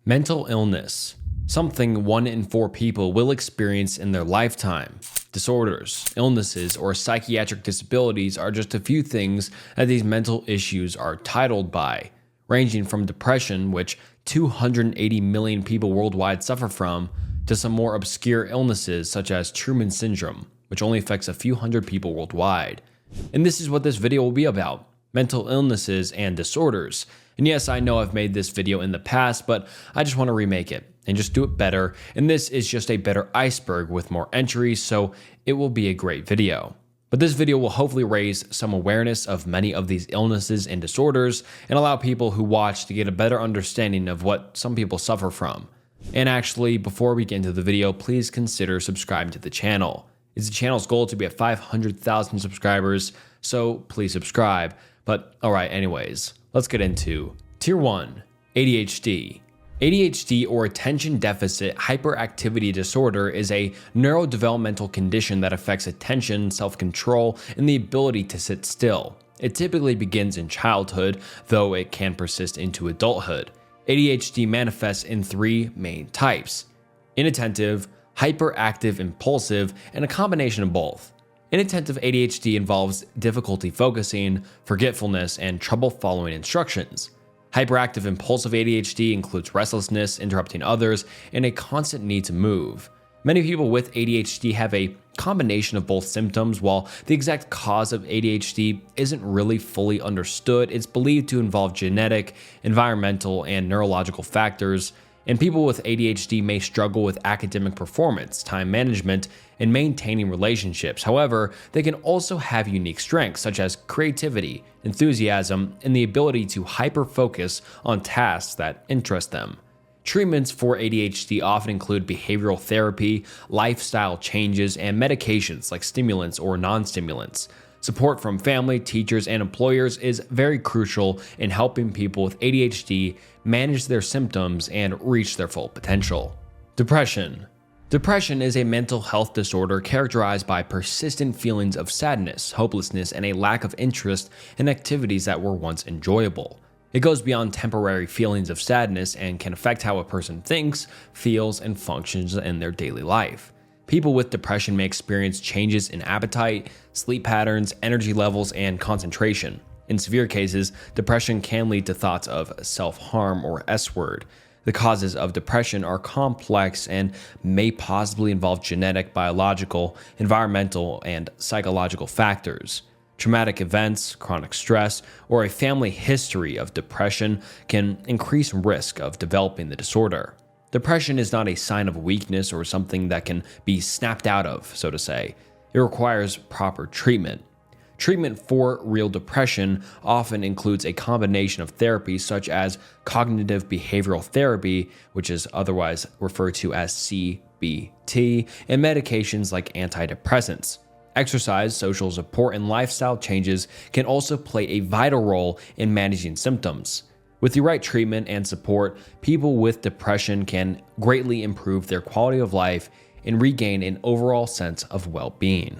Mental illness, something 1 in 4 people will experience in their lifetime. Disorders, illnesses, or psychiatric disabilities are just a few things that these mental issues are titled by, ranging from depression, which 280 million people worldwide suffer from, to some more obscure illnesses such as Truman syndrome, which only affects a few hundred people worldwide. And this is what this video will be about: mental illnesses and disorders. And yes, I know I've made this video in the past, but I just want to remake it and just do it better. And this is just a better Iceberg with more entries, so it will be a great video. But this video will hopefully raise some awareness of many of these illnesses and disorders and allow people who watch to get a better understanding of what some people suffer from. And actually, before we get into the video, please consider subscribing to the channel. It's the channel's goal to be at 500,000 subscribers, so please subscribe. But alright, anyways, let's get into Tier 1, ADHD. ADHD, or Attention Deficit Hyperactivity Disorder, is a neurodevelopmental condition that affects attention, self-control, and the ability to sit still. It typically begins in childhood, though it can persist into adulthood. ADHD manifests in 3 main types: inattentive, hyperactive impulsive, and a combination of both. Inattentive ADHD involves difficulty focusing, forgetfulness, and trouble following instructions. Hyperactive impulsive ADHD includes restlessness, interrupting others, and a constant need to move. Many people with ADHD have a combination of both symptoms. While the exact cause of ADHD isn't really fully understood, it's believed to involve genetic, environmental, and neurological factors. And people with ADHD may struggle with academic performance, time management, and maintaining relationships. However, they can also have unique strengths such as creativity, enthusiasm, and the ability to hyper-focus on tasks that interest them. Treatments for ADHD often include behavioral therapy, lifestyle changes, and medications like stimulants or non-stimulants. Support from family, teachers, and employers is very crucial in helping people with ADHD manage their symptoms and reach their full potential. Depression. Depression is a mental health disorder characterized by persistent feelings of sadness, hopelessness, and a lack of interest in activities that were once enjoyable. It goes beyond temporary feelings of sadness and can affect how a person thinks, feels, and functions in their daily life. People with depression may experience changes in appetite, sleep patterns, energy levels, and concentration. In severe cases, depression can lead to thoughts of self-harm or S-word. The causes of depression are complex and may possibly involve genetic, biological, environmental, and psychological factors. Traumatic events, chronic stress, or a family history of depression can increase risk of developing the disorder. Depression is not a sign of weakness or something that can be snapped out of, so to say. It requires proper treatment. Treatment for real depression often includes a combination of therapies such as cognitive behavioral therapy, which is otherwise referred to as CBT, and medications like antidepressants. Exercise, social support, and lifestyle changes can also play a vital role in managing symptoms. With the right treatment and support, people with depression can greatly improve their quality of life and regain an overall sense of well-being.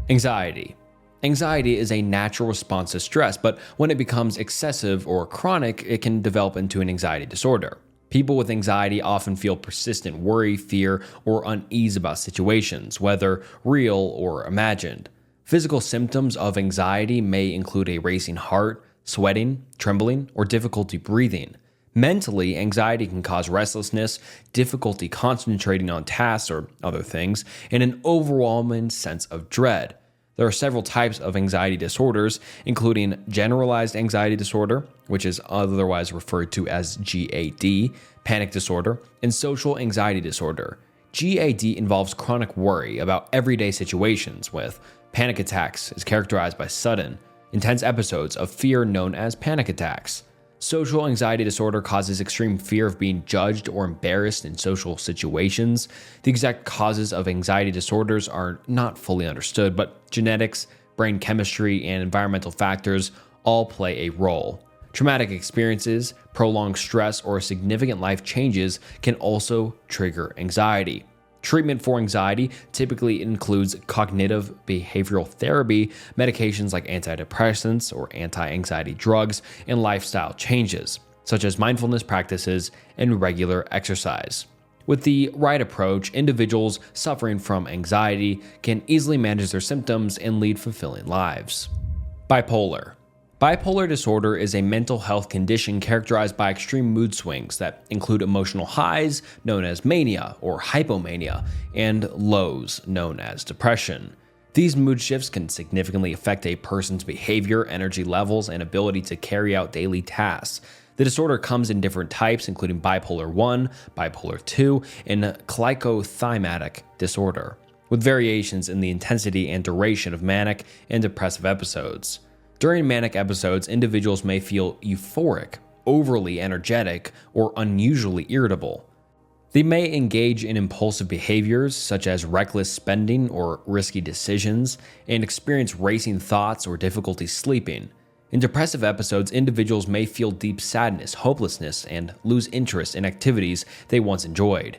Anxiety. Anxiety is a natural response to stress, but when it becomes excessive or chronic, it can develop into an anxiety disorder. People with anxiety often feel persistent worry, fear, or unease about situations, whether real or imagined. Physical symptoms of anxiety may include a racing heart, sweating, trembling, or difficulty breathing. Mentally, anxiety can cause restlessness, difficulty concentrating on tasks or other things, and an overwhelming sense of dread. There are several types of anxiety disorders, including generalized anxiety disorder, which is otherwise referred to as GAD, panic disorder, and social anxiety disorder. GAD involves chronic worry about everyday situations, with panic attacks is characterized by sudden, intense episodes of fear known as panic attacks. Social anxiety disorder causes extreme fear of being judged or embarrassed in social situations. The exact causes of anxiety disorders are not fully understood, but genetics, brain chemistry, and environmental factors all play a role. Traumatic experiences, prolonged stress, or significant life changes can also trigger anxiety. Treatment for anxiety typically includes cognitive behavioral therapy, medications like antidepressants or anti-anxiety drugs, and lifestyle changes. such as mindfulness practices and regular exercise. With the right approach, individuals suffering from anxiety can easily manage their symptoms and lead fulfilling lives. Bipolar. Bipolar disorder is a mental health condition characterized by extreme mood swings that include emotional highs, known as mania or hypomania, and lows, known as depression. These mood shifts can significantly affect a person's behavior, energy levels, and ability to carry out daily tasks. The disorder comes in different types, including bipolar 1, bipolar 2, and glycothymic disorder, with variations in the intensity and duration of manic and depressive episodes. During manic episodes, individuals may feel euphoric, overly energetic, or unusually irritable. They may engage in impulsive behaviors such as reckless spending or risky decisions, and experience racing thoughts or difficulty sleeping. In depressive episodes, individuals may feel deep sadness, hopelessness, and lose interest in activities they once enjoyed.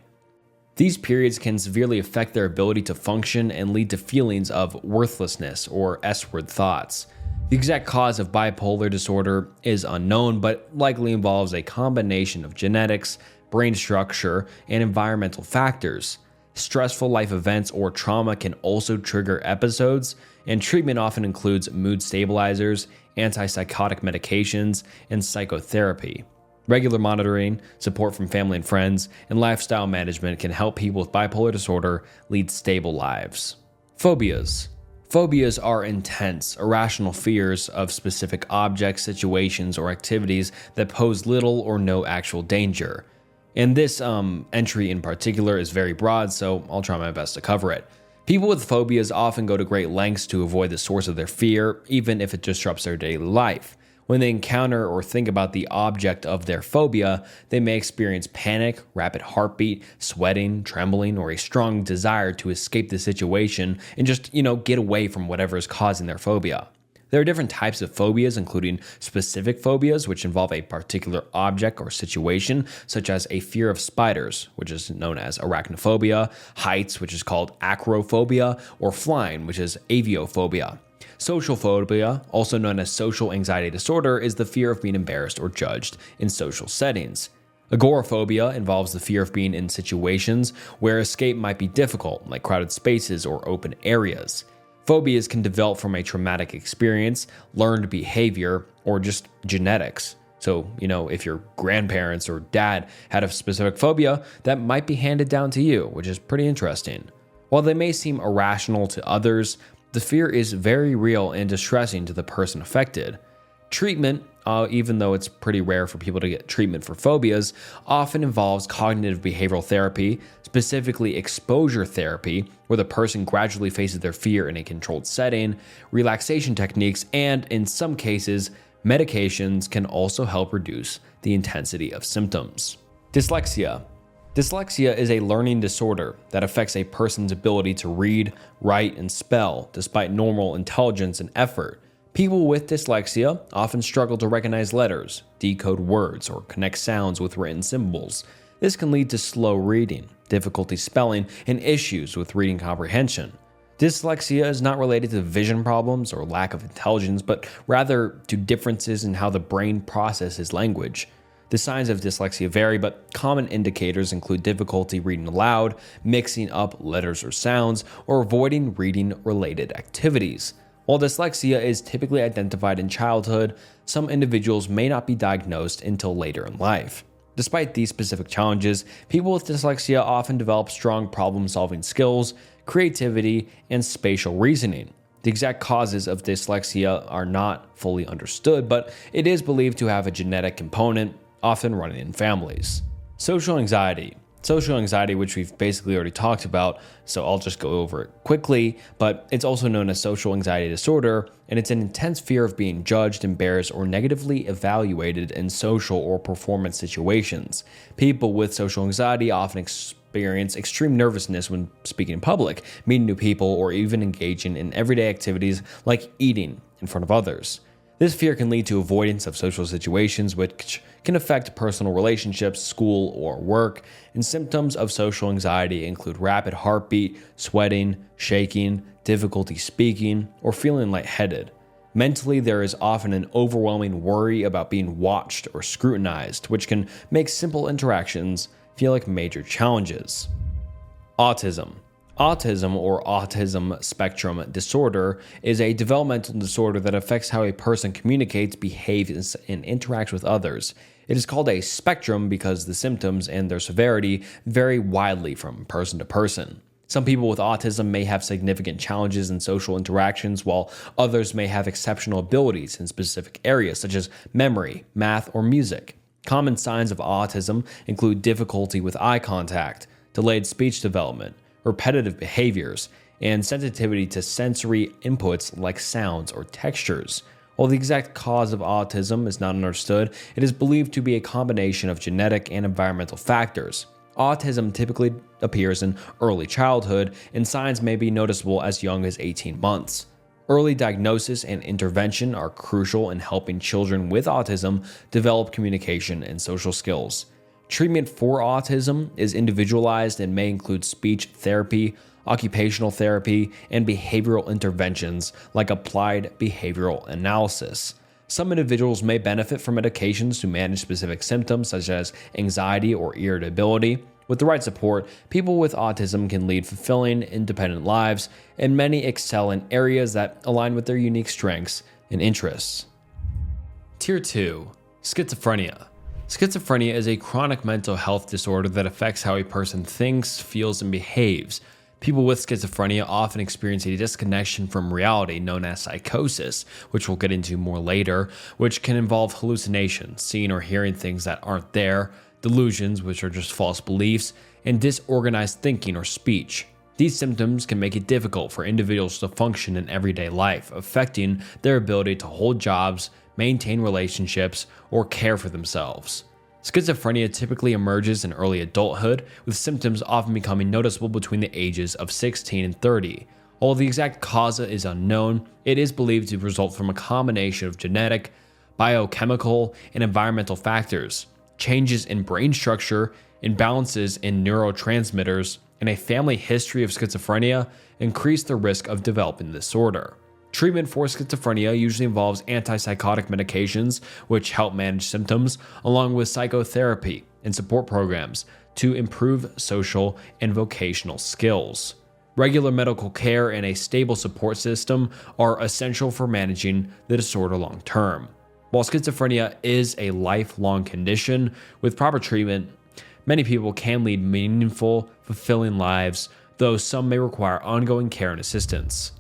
These periods can severely affect their ability to function and lead to feelings of worthlessness or S-word thoughts. The exact cause of bipolar disorder is unknown, but likely involves a combination of genetics, brain structure, and environmental factors. Stressful life events or trauma can also trigger episodes, and treatment often includes mood stabilizers, antipsychotic medications, and psychotherapy. Regular monitoring, support from family and friends, and lifestyle management can help people with bipolar disorder lead stable lives. Phobias. Phobias are intense, irrational fears of specific objects, situations, or activities that pose little or no actual danger. And this entry in particular is very broad, so I'll try my best to cover it. People with phobias often go to great lengths to avoid the source of their fear, even if it disrupts their daily life. When they encounter or think about the object of their phobia, they may experience panic, rapid heartbeat, sweating, trembling, or a strong desire to escape the situation and just, get away from whatever is causing their phobia. There are different types of phobias, including specific phobias, which involve a particular object or situation, such as a fear of spiders, which is known as arachnophobia, heights, which is called acrophobia, or flying, which is aviophobia. Social phobia, also known as social anxiety disorder, is the fear of being embarrassed or judged in social settings. Agoraphobia involves the fear of being in situations where escape might be difficult, like crowded spaces or open areas. Phobias can develop from a traumatic experience, learned behavior, or just genetics. So, if your grandparents or dad had a specific phobia, that might be handed down to you, which is pretty interesting. While they may seem irrational to others, the fear is very real and distressing to the person affected. Treatment, even though it's pretty rare for people to get treatment for phobias, often involves cognitive behavioral therapy, specifically exposure therapy, where the person gradually faces their fear in a controlled setting, relaxation techniques, and in some cases, medications can also help reduce the intensity of symptoms. Dyslexia. Dyslexia is a learning disorder that affects a person's ability to read, write, and spell despite normal intelligence and effort. People with dyslexia often struggle to recognize letters, decode words, or connect sounds with written symbols. This can lead to slow reading, difficulty spelling, and issues with reading comprehension. Dyslexia is not related to vision problems or lack of intelligence, but rather to differences in how the brain processes language. The signs of dyslexia vary, but common indicators include difficulty reading aloud, mixing up letters or sounds, or avoiding reading-related activities. While dyslexia is typically identified in childhood, some individuals may not be diagnosed until later in life. Despite these specific challenges, people with dyslexia often develop strong problem-solving skills, creativity, and spatial reasoning. The exact causes of dyslexia are not fully understood, but it is believed to have a genetic component, often running in families. Social anxiety. Social anxiety, which we've basically already talked about, so I'll just go over it quickly, but it's also known as social anxiety disorder, and it's an intense fear of being judged, embarrassed, or negatively evaluated in social or performance situations. People with social anxiety often experience extreme nervousness when speaking in public, meeting new people, or even engaging in everyday activities like eating in front of others. This fear can lead to avoidance of social situations, which can affect personal relationships, school, or work. And symptoms of social anxiety include rapid heartbeat, sweating, shaking, difficulty speaking, or feeling lightheaded. Mentally, there is often an overwhelming worry about being watched or scrutinized, which can make simple interactions feel like major challenges. Autism. Autism, or autism spectrum disorder, is a developmental disorder that affects how a person communicates, behaves, and interacts with others. It is called a spectrum because the symptoms and their severity vary widely from person to person. Some people with autism may have significant challenges in social interactions, while others may have exceptional abilities in specific areas such as memory, math, or music. Common signs of autism include difficulty with eye contact, delayed speech development, repetitive behaviors, and sensitivity to sensory inputs like sounds or textures. While the exact cause of autism is not understood, it is believed to be a combination of genetic and environmental factors. Autism typically appears in early childhood, and signs may be noticeable as young as 18 months. Early diagnosis and intervention are crucial in helping children with autism develop communication and social skills. Treatment for autism is individualized and may include speech therapy, occupational therapy, and behavioral interventions like applied behavioral analysis. Some individuals may benefit from medications to manage specific symptoms such as anxiety or irritability. With the right support, people with autism can lead fulfilling, independent lives, and many excel in areas that align with their unique strengths and interests. Tier 2. Schizophrenia. Schizophrenia is a chronic mental health disorder that affects how a person thinks, feels, and behaves. People with schizophrenia often experience a disconnection from reality known as psychosis, which we'll get into more later, which can involve hallucinations, seeing or hearing things that aren't there, delusions, which are just false beliefs, and disorganized thinking or speech. These symptoms can make it difficult for individuals to function in everyday life, affecting their ability to hold jobs, maintain relationships, or care for themselves. Schizophrenia typically emerges in early adulthood, with symptoms often becoming noticeable between the ages of 16 and 30. Although the exact cause is unknown, it is believed to result from a combination of genetic, biochemical, and environmental factors. Changes in brain structure, imbalances in neurotransmitters, and a family history of schizophrenia increase the risk of developing the disorder. Treatment for schizophrenia usually involves antipsychotic medications, which help manage symptoms, along with psychotherapy and support programs to improve social and vocational skills. Regular medical care and a stable support system are essential for managing the disorder long term. While schizophrenia is a lifelong condition, with proper treatment, many people can lead meaningful, fulfilling lives, though some may require ongoing care and assistance.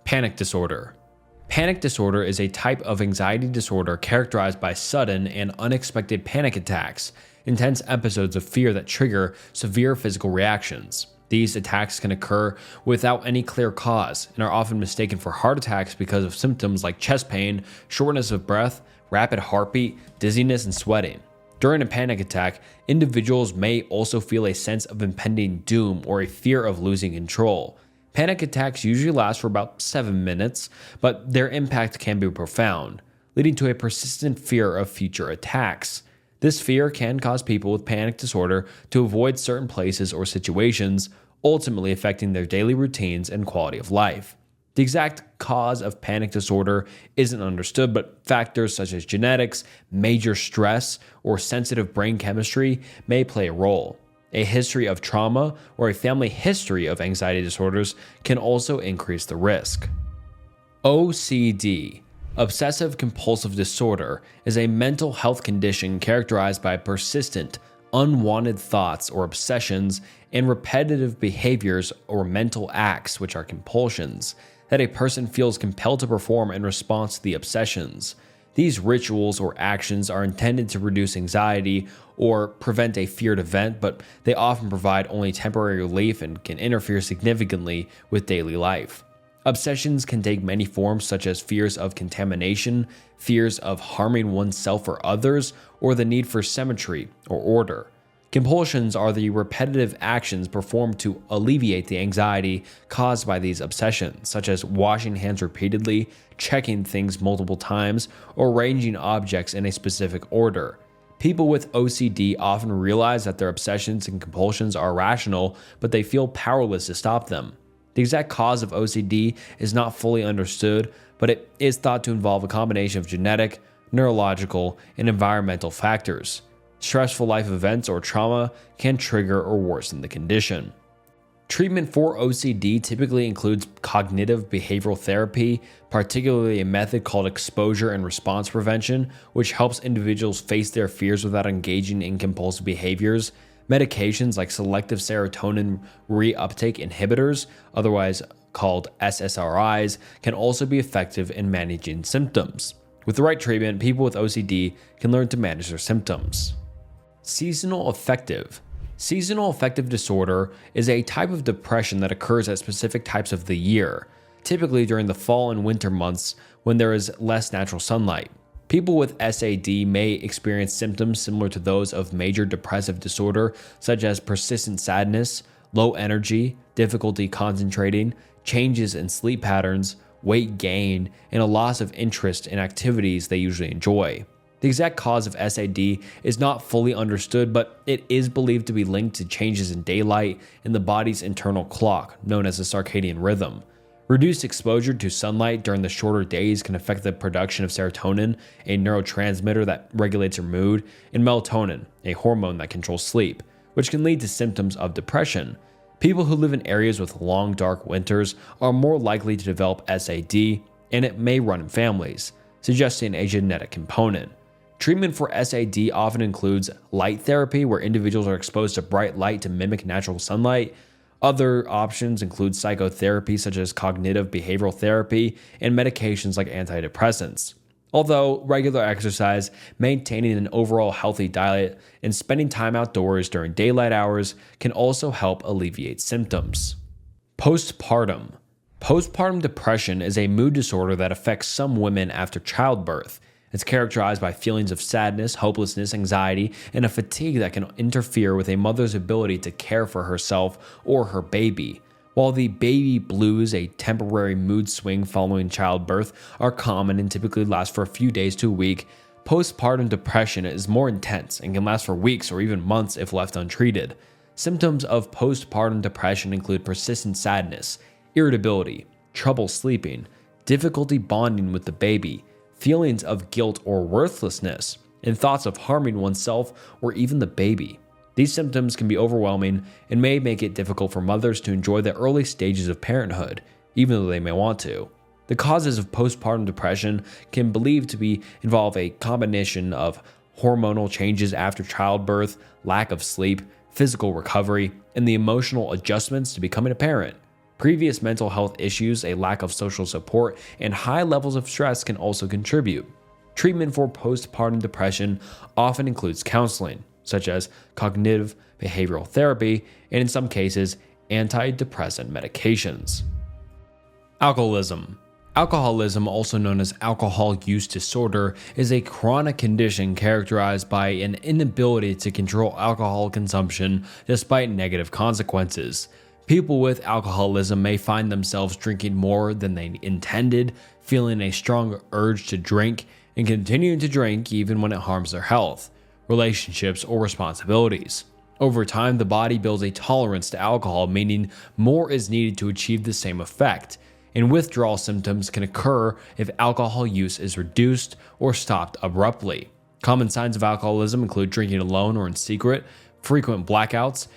Panic disorder. Panic disorder is a type of anxiety disorder characterized by sudden and unexpected panic attacks, intense episodes of fear that trigger severe physical reactions. These attacks can occur without any clear cause and are often mistaken for heart attacks because of symptoms like chest pain, shortness of breath, rapid heartbeat, dizziness, and sweating. During a panic attack, individuals may also feel a sense of impending doom or a fear of losing control. Panic attacks usually last for about 7 minutes, but their impact can be profound, leading to a persistent fear of future attacks. This fear can cause people with panic disorder to avoid certain places or situations, ultimately affecting their daily routines and quality of life. The exact cause of panic disorder isn't understood, but factors such as genetics, major stress, or sensitive brain chemistry may play a role. A history of trauma or a family history of anxiety disorders can also increase the risk. OCD, obsessive compulsive disorder, is a mental health condition characterized by persistent, unwanted thoughts or obsessions and repetitive behaviors or mental acts, which are compulsions, that a person feels compelled to perform in response to the obsessions. These rituals or actions are intended to reduce anxiety or prevent a feared event, but they often provide only temporary relief and can interfere significantly with daily life. Obsessions can take many forms, such as fears of contamination, fears of harming oneself or others, or the need for symmetry or order. Compulsions are the repetitive actions performed to alleviate the anxiety caused by these obsessions, such as washing hands repeatedly, checking things multiple times, or arranging objects in a specific order. People with OCD often realize that their obsessions and compulsions are rational, but they feel powerless to stop them. The exact cause of OCD is not fully understood, but it is thought to involve a combination of genetic, neurological, and environmental factors. Stressful life events or trauma can trigger or worsen the condition. Treatment for OCD typically includes cognitive behavioral therapy, particularly a method called exposure and response prevention, which helps individuals face their fears without engaging in compulsive behaviors. Medications like selective serotonin reuptake inhibitors, otherwise called SSRIs, can also be effective in managing symptoms. With the right treatment, people with OCD can learn to manage their symptoms. Seasonal affective. Seasonal affective disorder is a type of depression that occurs at specific types of the year, typically during the fall and winter months when there is less natural sunlight. People with SAD may experience symptoms similar to those of major depressive disorder, such as persistent sadness, low energy, difficulty concentrating, changes in sleep patterns, weight gain, and a loss of interest in activities they usually enjoy. The exact cause of SAD is not fully understood, but it is believed to be linked to changes in daylight in the body's internal clock, known as the circadian rhythm. Reduced exposure to sunlight during the shorter days can affect the production of serotonin, a neurotransmitter that regulates your mood, and melatonin, a hormone that controls sleep, which can lead to symptoms of depression. People who live in areas with long, dark winters are more likely to develop SAD, and it may run in families, suggesting a genetic component. Treatment for SAD often includes light therapy, where individuals are exposed to bright light to mimic natural sunlight. Other options include psychotherapy, such as cognitive behavioral therapy, and medications like antidepressants. Although regular exercise, maintaining an overall healthy diet, and spending time outdoors during daylight hours can also help alleviate symptoms. Postpartum. Postpartum depression is a mood disorder that affects some women after childbirth. It's characterized by feelings of sadness, hopelessness, anxiety, and a fatigue that can interfere with a mother's ability to care for herself or her baby. While the baby blues, a temporary mood swing following childbirth, are common and typically last for a few days to a week, postpartum depression is more intense and can last for weeks or even months if left untreated. Symptoms of postpartum depression include persistent sadness, irritability, trouble sleeping, difficulty bonding with the baby, feelings of guilt or worthlessness, and thoughts of harming oneself or even the baby. These symptoms can be overwhelming and may make it difficult for mothers to enjoy the early stages of parenthood, even though they may want to. The causes of postpartum depression can be believed to involve a combination of hormonal changes after childbirth, lack of sleep, physical recovery, and the emotional adjustments to becoming a parent. Previous mental health issues, a lack of social support, and high levels of stress can also contribute. Treatment for postpartum depression often includes counseling, such as cognitive behavioral therapy, and in some cases, antidepressant medications. Alcoholism. Alcoholism, also known as alcohol use disorder, is a chronic condition characterized by an inability to control alcohol consumption despite negative consequences. People with alcoholism may find themselves drinking more than they intended, feeling a strong urge to drink, and continuing to drink even when it harms their health, relationships, or responsibilities. Over time, the body builds a tolerance to alcohol, meaning more is needed to achieve the same effect, and withdrawal symptoms can occur if alcohol use is reduced or stopped abruptly. Common signs of alcoholism include drinking alone or in secret, frequent blackouts,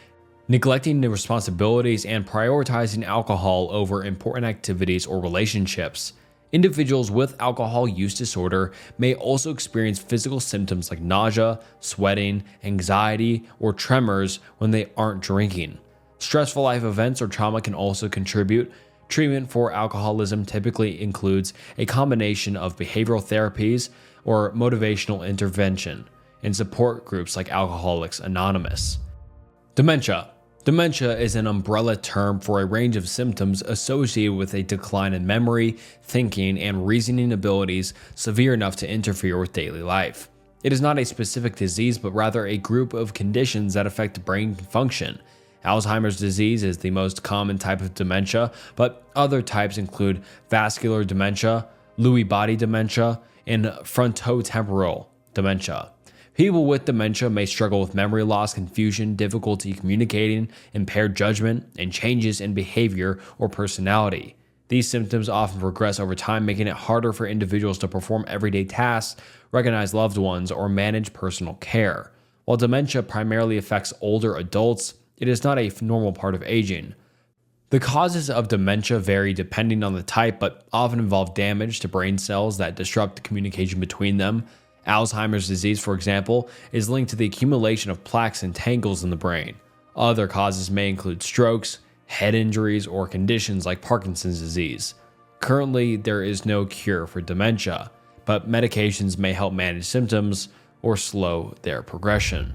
neglecting the responsibilities, and prioritizing alcohol over important activities or relationships. Individuals with alcohol use disorder may also experience physical symptoms like nausea, sweating, anxiety, or tremors when they aren't drinking. Stressful life events or trauma can also contribute. Treatment for alcoholism typically includes a combination of behavioral therapies or motivational intervention and support groups like Alcoholics Anonymous. Dementia. Dementia is an umbrella term for a range of symptoms associated with a decline in memory, thinking, and reasoning abilities severe enough to interfere with daily life. It is not a specific disease, but rather a group of conditions that affect brain function. Alzheimer's disease is the most common type of dementia, but other types include vascular dementia, Lewy body dementia, and frontotemporal dementia. People with dementia may struggle with memory loss, confusion, difficulty communicating, impaired judgment, and changes in behavior or personality. These symptoms often progress over time, making it harder for individuals to perform everyday tasks, recognize loved ones, or manage personal care. While dementia primarily affects older adults, it is not a normal part of aging. The causes of dementia vary depending on the type, but often involve damage to brain cells that disrupt communication between them. Alzheimer's disease, for example, is linked to the accumulation of plaques and tangles in the brain. Other causes may include strokes, head injuries, or conditions like Parkinson's disease. Currently, there is no cure for dementia, but medications may help manage symptoms or slow their progression.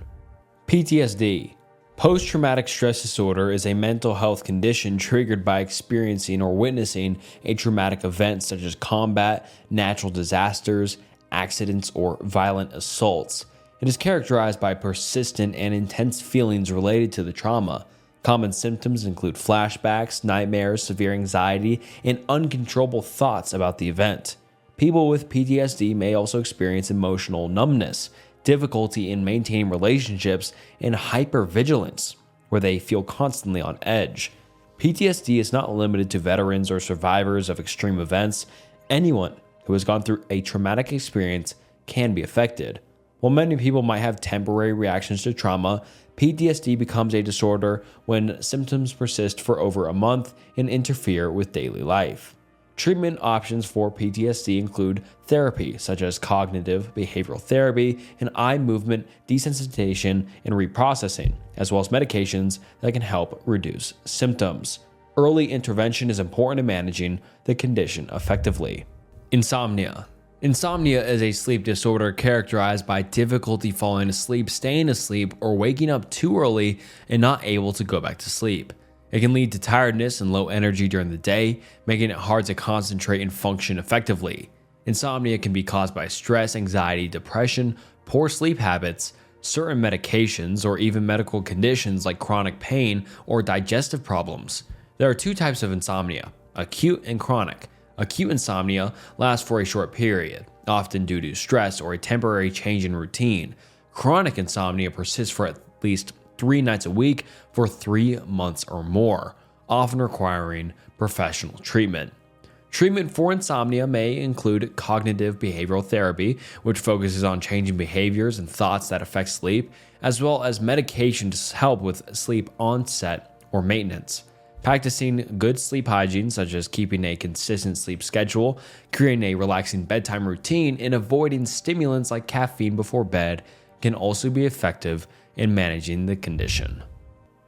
PTSD. Post-traumatic stress disorder is a mental health condition triggered by experiencing or witnessing a traumatic event such as combat, natural disasters, accidents, or violent assaults. It is characterized by persistent and intense feelings related to the trauma. Common symptoms include flashbacks, nightmares, severe anxiety, and uncontrollable thoughts about the event. People with PTSD may also experience emotional numbness, difficulty in maintaining relationships, and hypervigilance, where they feel constantly on edge. PTSD is not limited to veterans or survivors of extreme events. Anyone who has gone through a traumatic experience can be affected. While many people might have temporary reactions to trauma, PTSD becomes a disorder when symptoms persist for over a month and interfere with daily life. Treatment options for PTSD include therapy, such as cognitive behavioral therapy and eye movement desensitization and reprocessing, as well as medications that can help reduce symptoms. Early intervention is important in managing the condition effectively. Insomnia. Insomnia is a sleep disorder characterized by difficulty falling asleep, staying asleep, or waking up too early and not able to go back to sleep. It can lead to tiredness and low energy during the day, making it hard to concentrate and function effectively. Insomnia can be caused by stress, anxiety, depression, poor sleep habits, certain medications, or even medical conditions like chronic pain or digestive problems. There are two types of insomnia: acute and chronic. Acute insomnia lasts for a short period, often due to stress or a temporary change in routine. Chronic insomnia persists for at least 3 nights a week for 3 months or more, often requiring professional treatment. Treatment for insomnia may include cognitive behavioral therapy, which focuses on changing behaviors and thoughts that affect sleep, as well as medication to help with sleep onset or maintenance. Practicing good sleep hygiene, such as keeping a consistent sleep schedule, creating a relaxing bedtime routine, and avoiding stimulants like caffeine before bed, can also be effective in managing the condition.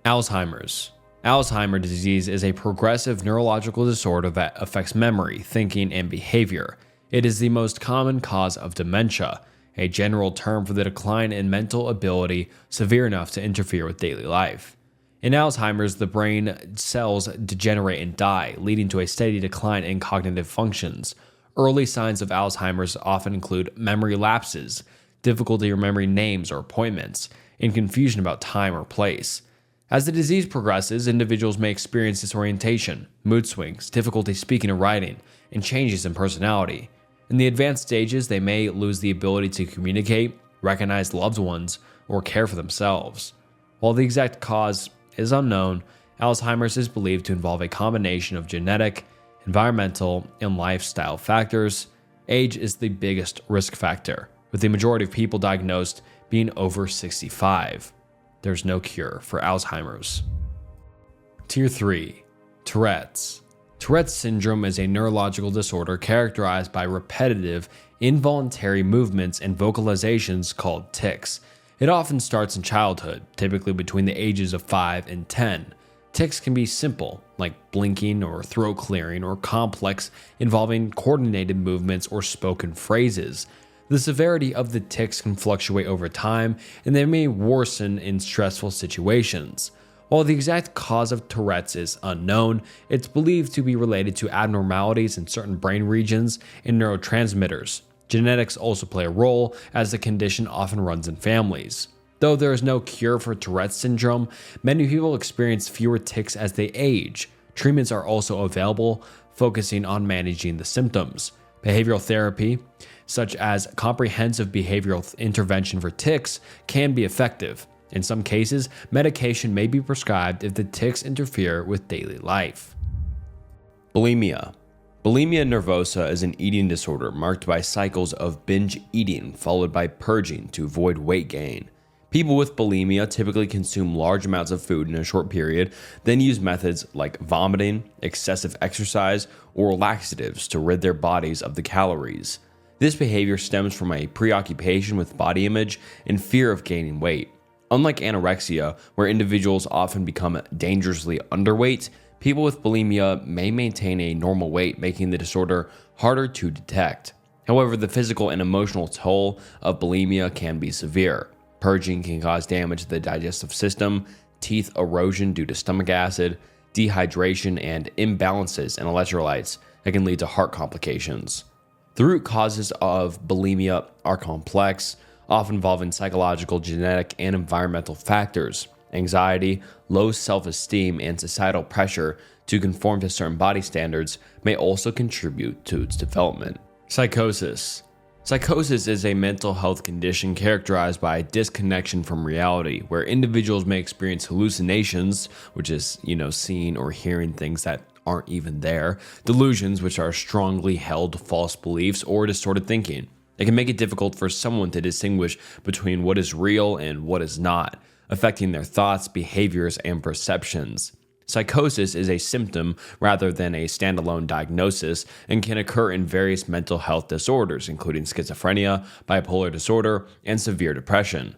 Alzheimer's. Alzheimer's disease is a progressive neurological disorder that affects memory, thinking, and behavior. It is the most common cause of dementia, a general term for the decline in mental ability severe enough to interfere with daily life. In Alzheimer's, the brain cells degenerate and die, leading to a steady decline in cognitive functions. Early signs of Alzheimer's often include memory lapses, difficulty remembering names or appointments, and confusion about time or place. As the disease progresses, individuals may experience disorientation, mood swings, difficulty speaking or writing, and changes in personality. In the advanced stages, they may lose the ability to communicate, recognize loved ones, or care for themselves. While the exact cause is unknown, Alzheimer's is believed to involve a combination of genetic, environmental, and lifestyle factors. Age is the biggest risk factor, with the majority of people diagnosed being over 65. There's no cure for Alzheimer's. Tier 3. Tourette's. Tourette's syndrome is a neurological disorder characterized by repetitive, involuntary movements and vocalizations called tics. It often starts in childhood, typically between the ages of 5 and 10. Tics can be simple, like blinking or throat clearing, or complex, involving coordinated movements or spoken phrases. The severity of the tics can fluctuate over time, and they may worsen in stressful situations. While the exact cause of Tourette's is unknown, it's believed to be related to abnormalities in certain brain regions and neurotransmitters. Genetics also play a role, as the condition often runs in families. Though there is no cure for Tourette's syndrome, many people experience fewer tics as they age. Treatments are also available, focusing on managing the symptoms. Behavioral therapy, such as comprehensive behavioral intervention for tics, can be effective. In some cases, medication may be prescribed if the tics interfere with daily life. Bulimia. Bulimia nervosa is an eating disorder marked by cycles of binge eating followed by purging to avoid weight gain. People with bulimia typically consume large amounts of food in a short period, then use methods like vomiting, excessive exercise, or laxatives to rid their bodies of the calories. This behavior stems from a preoccupation with body image and fear of gaining weight. Unlike anorexia, where individuals often become dangerously underweight, people with bulimia may maintain a normal weight, making the disorder harder to detect. However, the physical and emotional toll of bulimia can be severe. Purging can cause damage to the digestive system, teeth erosion due to stomach acid, dehydration, and imbalances in electrolytes that can lead to heart complications. The root causes of bulimia are complex, often involving psychological, genetic, and environmental factors. Anxiety, low self-esteem, and societal pressure to conform to certain body standards may also contribute to its development. Psychosis. Psychosis is a mental health condition characterized by disconnection from reality, where individuals may experience hallucinations, which is, seeing or hearing things that aren't even there, delusions, which are strongly held false beliefs or distorted thinking. It can make it difficult for someone to distinguish between what is real and what is not, affecting their thoughts, behaviors, and perceptions. Psychosis is a symptom rather than a standalone diagnosis and can occur in various mental health disorders, including schizophrenia, bipolar disorder, and severe depression.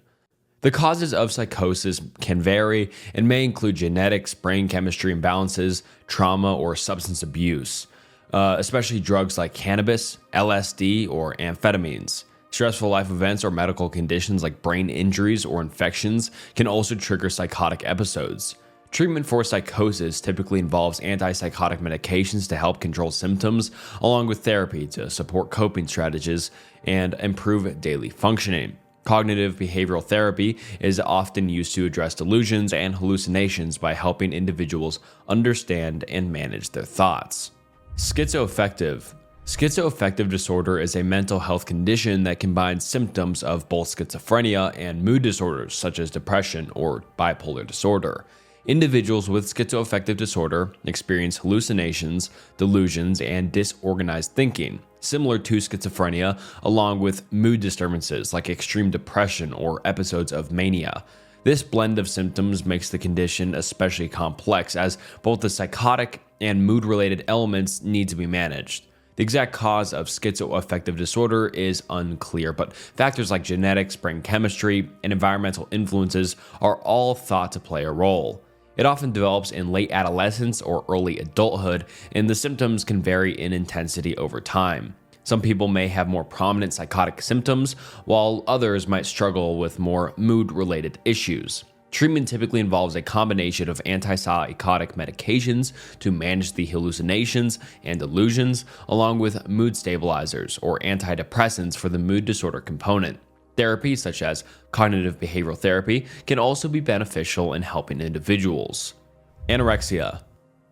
The causes of psychosis can vary and may include genetics, brain chemistry imbalances, trauma, or substance abuse, especially drugs like cannabis, LSD, or amphetamines. Stressful life events or medical conditions like brain injuries or infections can also trigger psychotic episodes. Treatment for psychosis typically involves antipsychotic medications to help control symptoms, along with therapy to support coping strategies and improve daily functioning. Cognitive behavioral therapy is often used to address delusions and hallucinations by helping individuals understand and manage their thoughts. Schizoeffective. Schizoeffective disorder is a mental health condition that combines symptoms of both schizophrenia and mood disorders such as depression or bipolar disorder. Individuals with schizoaffective disorder experience hallucinations, delusions, and disorganized thinking, similar to schizophrenia, along with mood disturbances like extreme depression or episodes of mania. This blend of symptoms makes the condition especially complex, as both the psychotic and mood-related elements need to be managed. The exact cause of schizoaffective disorder is unclear, but factors like genetics, brain chemistry, and environmental influences are all thought to play a role. It often develops in late adolescence or early adulthood, and the symptoms can vary in intensity over time. Some people may have more prominent psychotic symptoms, while others might struggle with more mood-related issues. Treatment typically involves a combination of antipsychotic medications to manage the hallucinations and delusions, along with mood stabilizers or antidepressants for the mood disorder component. Therapies such as cognitive behavioral therapy can also be beneficial in helping individuals. Anorexia.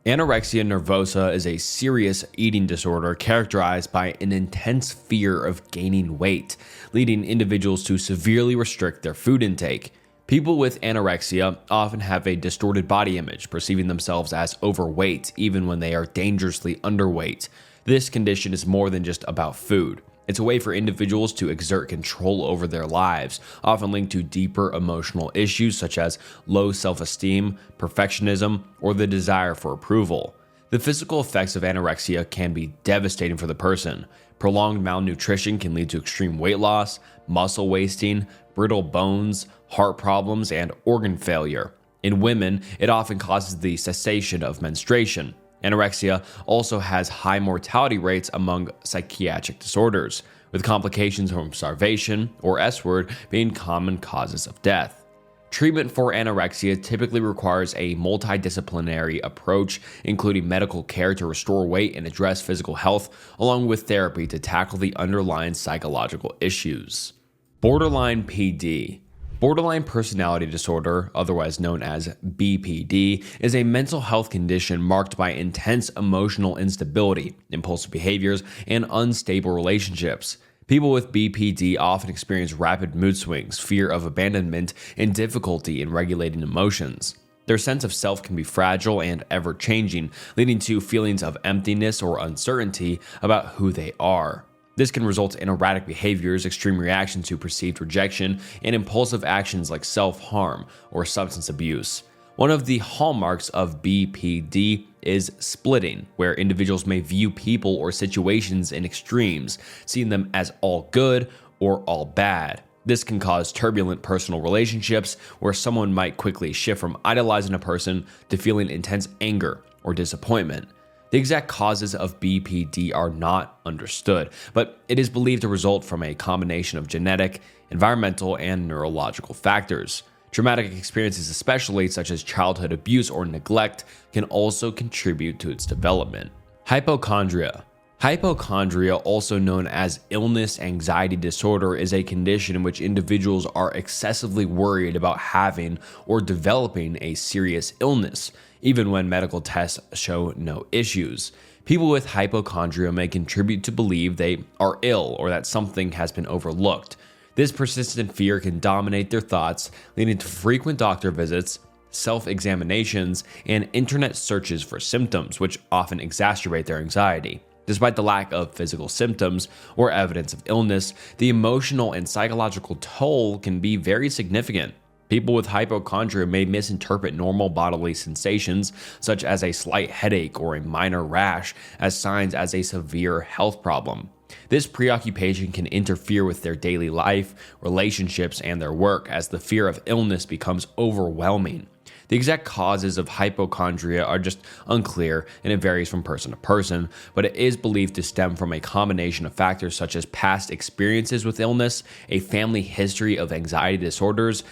Anorexia nervosa is a serious eating disorder characterized by an intense fear of gaining weight, leading individuals to severely restrict their food intake. People with anorexia often have a distorted body image, perceiving themselves as overweight even when they are dangerously underweight. This condition is more than just about food. It's a way for individuals to exert control over their lives, often linked to deeper emotional issues such as low self-esteem, perfectionism, or the desire for approval. The physical effects of anorexia can be devastating for the person. Prolonged malnutrition can lead to extreme weight loss, muscle wasting, brittle bones, heart problems, and organ failure. In women, it often causes the cessation of menstruation. Anorexia also has high mortality rates among psychiatric disorders, with complications from starvation or S-word being common causes of death. Treatment for anorexia typically requires a multidisciplinary approach, including medical care to restore weight and address physical health, along with therapy to tackle the underlying psychological issues. Borderline PD. Borderline personality disorder, otherwise known as BPD, is a mental health condition marked by intense emotional instability, impulsive behaviors, and unstable relationships. People with BPD often experience rapid mood swings, fear of abandonment, and difficulty in regulating emotions. Their sense of self can be fragile and ever-changing, leading to feelings of emptiness or uncertainty about who they are. This can result in erratic behaviors, extreme reactions to perceived rejection, and impulsive actions like self-harm or substance abuse. One of the hallmarks of BPD is splitting, where individuals may view people or situations in extremes, seeing them as all good or all bad. This can cause turbulent personal relationships where someone might quickly shift from idolizing a person to feeling intense anger or disappointment. The exact causes of BPD are not understood, but it is believed to result from a combination of genetic, environmental, and neurological factors. Traumatic experiences, especially such as childhood abuse or neglect, can also contribute to its development. Hypochondria. Hypochondria, also known as illness anxiety disorder, is a condition in which individuals are excessively worried about having or developing a serious illness, even when medical tests show no issues. People with hypochondria may contribute to believe they are ill or that something has been overlooked. This persistent fear can dominate their thoughts, leading to frequent doctor visits, self-examinations, and internet searches for symptoms, which often exacerbate their anxiety. Despite the lack of physical symptoms or evidence of illness, the emotional and psychological toll can be very significant. People with hypochondria may misinterpret normal bodily sensations, such as a slight headache or a minor rash, as signs as a severe health problem. This preoccupation can interfere with their daily life, relationships, and their work as the fear of illness becomes overwhelming. The exact causes of hypochondria are just unclear, and it varies from person to person, but it is believed to stem from a combination of factors such as past experiences with illness, a family history of anxiety disorders,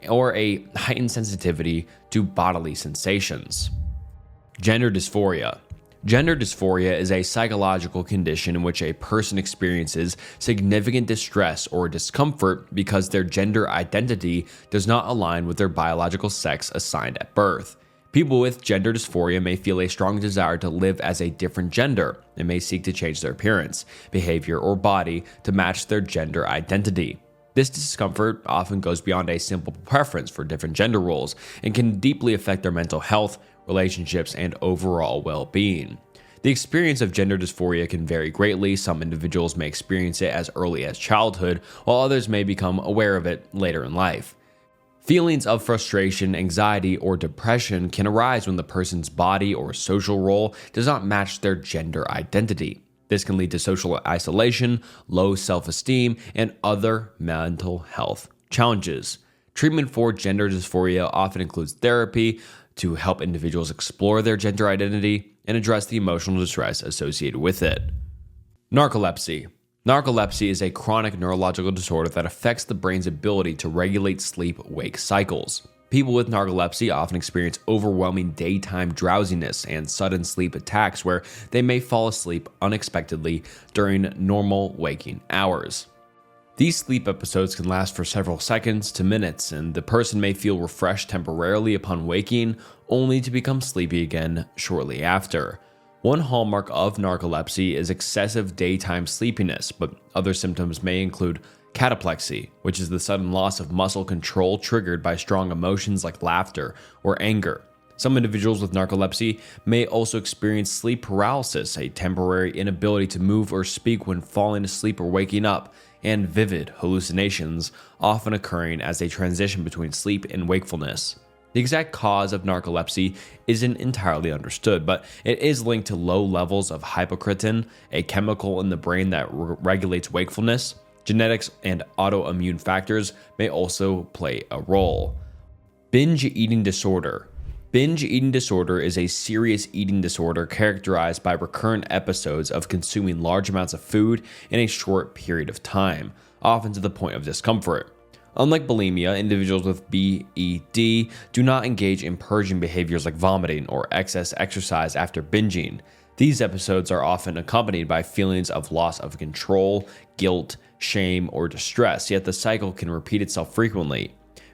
or a heightened sensitivity to bodily sensations. Gender dysphoria. Gender dysphoria is a psychological condition in which a person experiences significant distress or discomfort because their gender identity does not align with their biological sex assigned at birth. People with gender dysphoria may feel a strong desire to live as a different gender and may seek to change their appearance, behavior, or body to match their gender identity. This discomfort often goes beyond a simple preference for different gender roles and can deeply affect their mental health, relationships, and overall well-being. The experience of gender dysphoria can vary greatly. Some individuals may experience it as early as childhood, while others may become aware of it later in life. Feelings of frustration, anxiety, or depression can arise when the person's body or social role does not match their gender identity. This can lead to social isolation, low self-esteem, and other mental health challenges. Treatment for gender dysphoria often includes therapy to help individuals explore their gender identity and address the emotional distress associated with it. Narcolepsy. Narcolepsy is a chronic neurological disorder that affects the brain's ability to regulate sleep-wake cycles. People with narcolepsy often experience overwhelming daytime drowsiness and sudden sleep attacks where they may fall asleep unexpectedly during normal waking hours. These sleep episodes can last for several seconds to minutes, and the person may feel refreshed temporarily upon waking, only to become sleepy again shortly after. One hallmark of narcolepsy is excessive daytime sleepiness, but other symptoms may include cataplexy, which is the sudden loss of muscle control triggered by strong emotions like laughter or anger. Some individuals with narcolepsy may also experience sleep paralysis, a temporary inability to move or speak when falling asleep or waking up, and vivid hallucinations, often occurring as they transition between sleep and wakefulness. The exact cause of narcolepsy isn't entirely understood, but it is linked to low levels of hypocretin, a chemical in the brain that regulates wakefulness. Genetics and autoimmune factors may also play a role. Binge eating disorder. Binge eating disorder is a serious eating disorder characterized by recurrent episodes of consuming large amounts of food in a short period of time, often to the point of discomfort. Unlike bulimia, individuals with BED do not engage in purging behaviors like vomiting or excess exercise after binging. These episodes are often accompanied by feelings of loss of control, guilt, shame, or distress, yet the cycle can repeat itself frequently.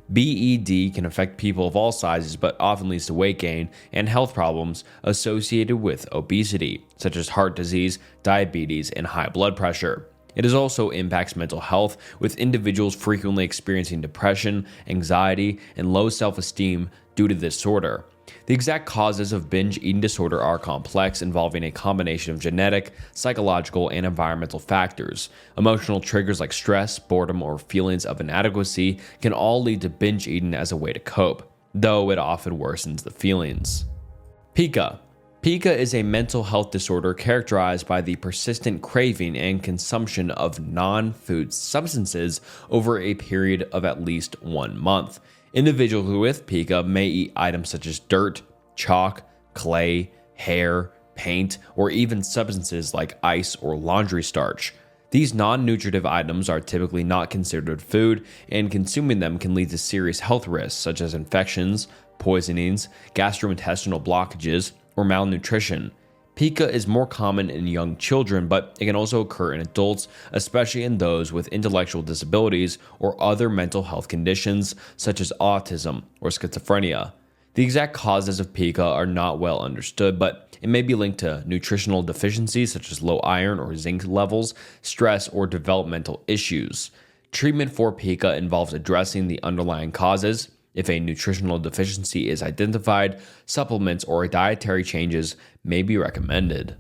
BED can affect people of all sizes, but often leads to weight gain and health problems associated with obesity, such as heart disease, diabetes, and high blood pressure. It also impacts mental health, with individuals frequently experiencing depression, anxiety, and low self-esteem due to this disorder. The exact causes of binge eating disorder are complex, involving a combination of genetic, psychological, and environmental factors. Emotional triggers like stress, boredom, or feelings of inadequacy can all lead to binge eating as a way to cope, though it often worsens the feelings. Pika. Pika is a mental health disorder characterized by the persistent craving and consumption of non-food substances over a period of at least 1 month. Individuals with Pika may eat items such as dirt, chalk, clay, hair, paint, or even substances like ice or laundry starch. These non-nutritive items are typically not considered food, and consuming them can lead to serious health risks such as infections, poisonings, gastrointestinal blockages, or malnutrition. Pika is more common in young children, but it can also occur in adults, especially in those with intellectual disabilities or other mental health conditions such as autism or schizophrenia. The exact causes of Pika are not well understood, but it may be linked to nutritional deficiencies such as low iron or zinc levels, stress, or developmental issues. Treatment for Pika involves addressing the underlying causes. If a nutritional deficiency is identified, supplements or dietary changes may be recommended.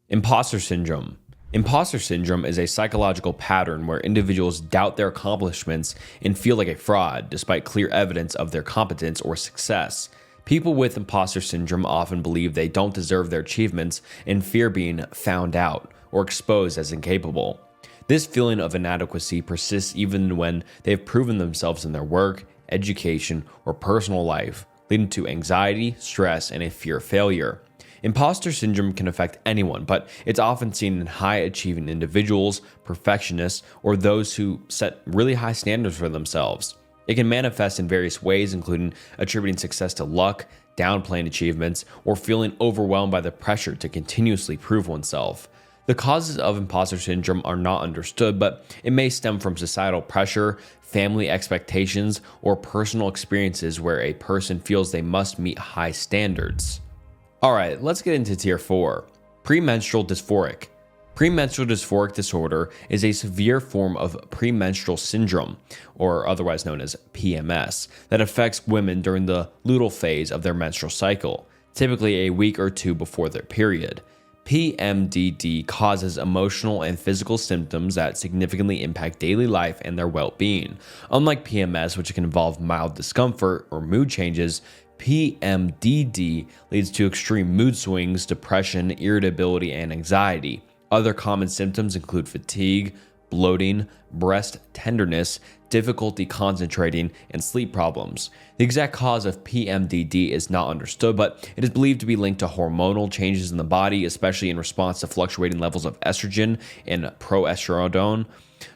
Imposter syndrome. Imposter syndrome is a psychological pattern where individuals doubt their accomplishments and feel like a fraud despite clear evidence of their competence or success. People with imposter syndrome often believe they don't deserve their achievements and fear being found out or exposed as incapable. This feeling of inadequacy persists even when they've proven themselves in their work, education, or personal life, leading to anxiety, stress, and a fear of failure. Imposter syndrome can affect anyone, but it's often seen in high-achieving individuals, perfectionists, or those who set really high standards for themselves. It can manifest in various ways, including attributing success to luck, downplaying achievements, or feeling overwhelmed by the pressure to continuously prove oneself. The causes of imposter syndrome are not understood, but it may stem from societal pressure, family expectations, or personal experiences where a person feels they must meet high standards. Alright, let's get into tier 4. Premenstrual dysphoric. Premenstrual dysphoric disorder is a severe form of premenstrual syndrome, or otherwise known as PMS, that affects women during the luteal phase of their menstrual cycle, typically a week or two before their period. PMDD causes emotional and physical symptoms that significantly impact daily life and their well-being. Unlike PMS, which can involve mild discomfort or mood changes, PMDD leads to extreme mood swings, depression, irritability, and anxiety. Other common symptoms include fatigue, bloating, breast tenderness, difficulty concentrating, and sleep problems. The exact cause of PMDD is not understood, but it is believed to be linked to hormonal changes in the body, especially in response to fluctuating levels of estrogen and progesterone.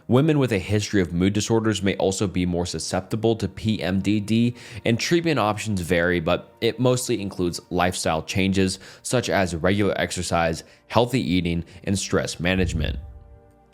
Women with a history of mood disorders may also be more susceptible to PMDD, and treatment options vary, but it mostly includes lifestyle changes such as regular exercise, healthy eating, and stress management.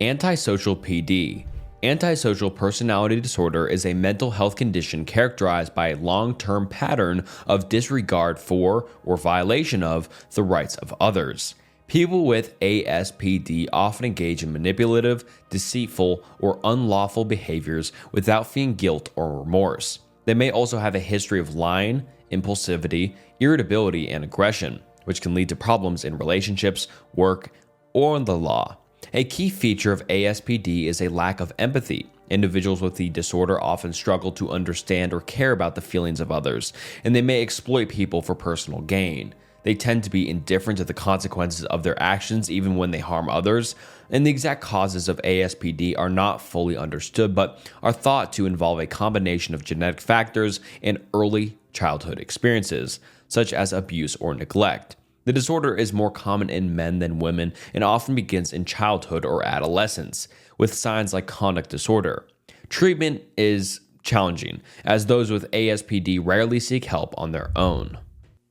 Antisocial PD. Antisocial personality disorder is a mental health condition characterized by a long-term pattern of disregard for or violation of the rights of others. People with ASPD often engage in manipulative, deceitful, or unlawful behaviors without feeling guilt or remorse. They may also have a history of lying, impulsivity, irritability, and aggression, which can lead to problems in relationships, work, or in the law. A key feature of ASPD is a lack of empathy. Individuals with the disorder often struggle to understand or care about the feelings of others, and they may exploit people for personal gain. They tend to be indifferent to the consequences of their actions even when they harm others, and the exact causes of ASPD are not fully understood but are thought to involve a combination of genetic factors and early childhood experiences, such as abuse or neglect. The disorder is more common in men than women and often begins in childhood or adolescence, with signs like conduct disorder. Treatment is challenging, as those with ASPD rarely seek help on their own.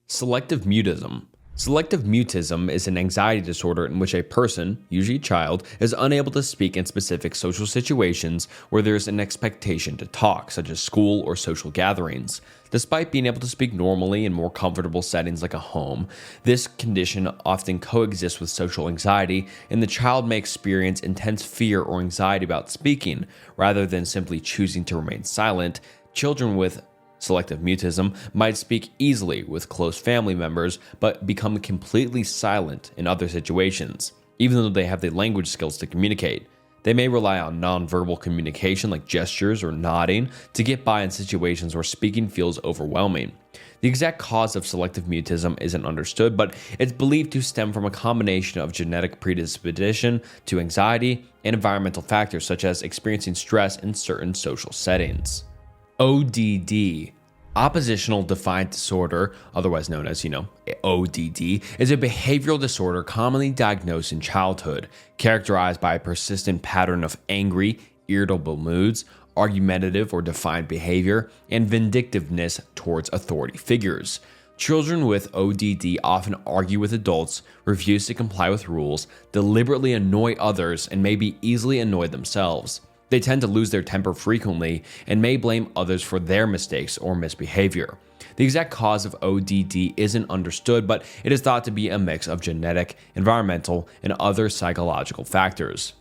Selective mutism. Selective mutism is an anxiety disorder in which a person, usually a child, is unable to speak in specific social situations where there is an expectation to talk, such as school or social gatherings. Despite being able to speak normally in more comfortable settings like a home, this condition often coexists with social anxiety, and the child may experience intense fear or anxiety about speaking. Rather than simply choosing to remain silent, children with selective mutism might speak easily with close family members, but become completely silent in other situations, even though they have the language skills to communicate. They may rely on nonverbal communication like gestures or nodding to get by in situations where speaking feels overwhelming. The exact cause of selective mutism isn't understood, but it's believed to stem from a combination of genetic predisposition to anxiety and environmental factors such as experiencing stress in certain social settings. ODD, oppositional defiant disorder, otherwise known as, ODD, is a behavioral disorder commonly diagnosed in childhood, characterized by a persistent pattern of angry, irritable moods, argumentative or defiant behavior, and vindictiveness towards authority figures. Children with ODD often argue with adults, refuse to comply with rules, deliberately annoy others, and may be easily annoyed themselves. They tend to lose their temper frequently and may blame others for their mistakes or misbehavior. The exact cause of ODD isn't understood, but it is thought to be a mix of genetic, environmental, and other psychological factors.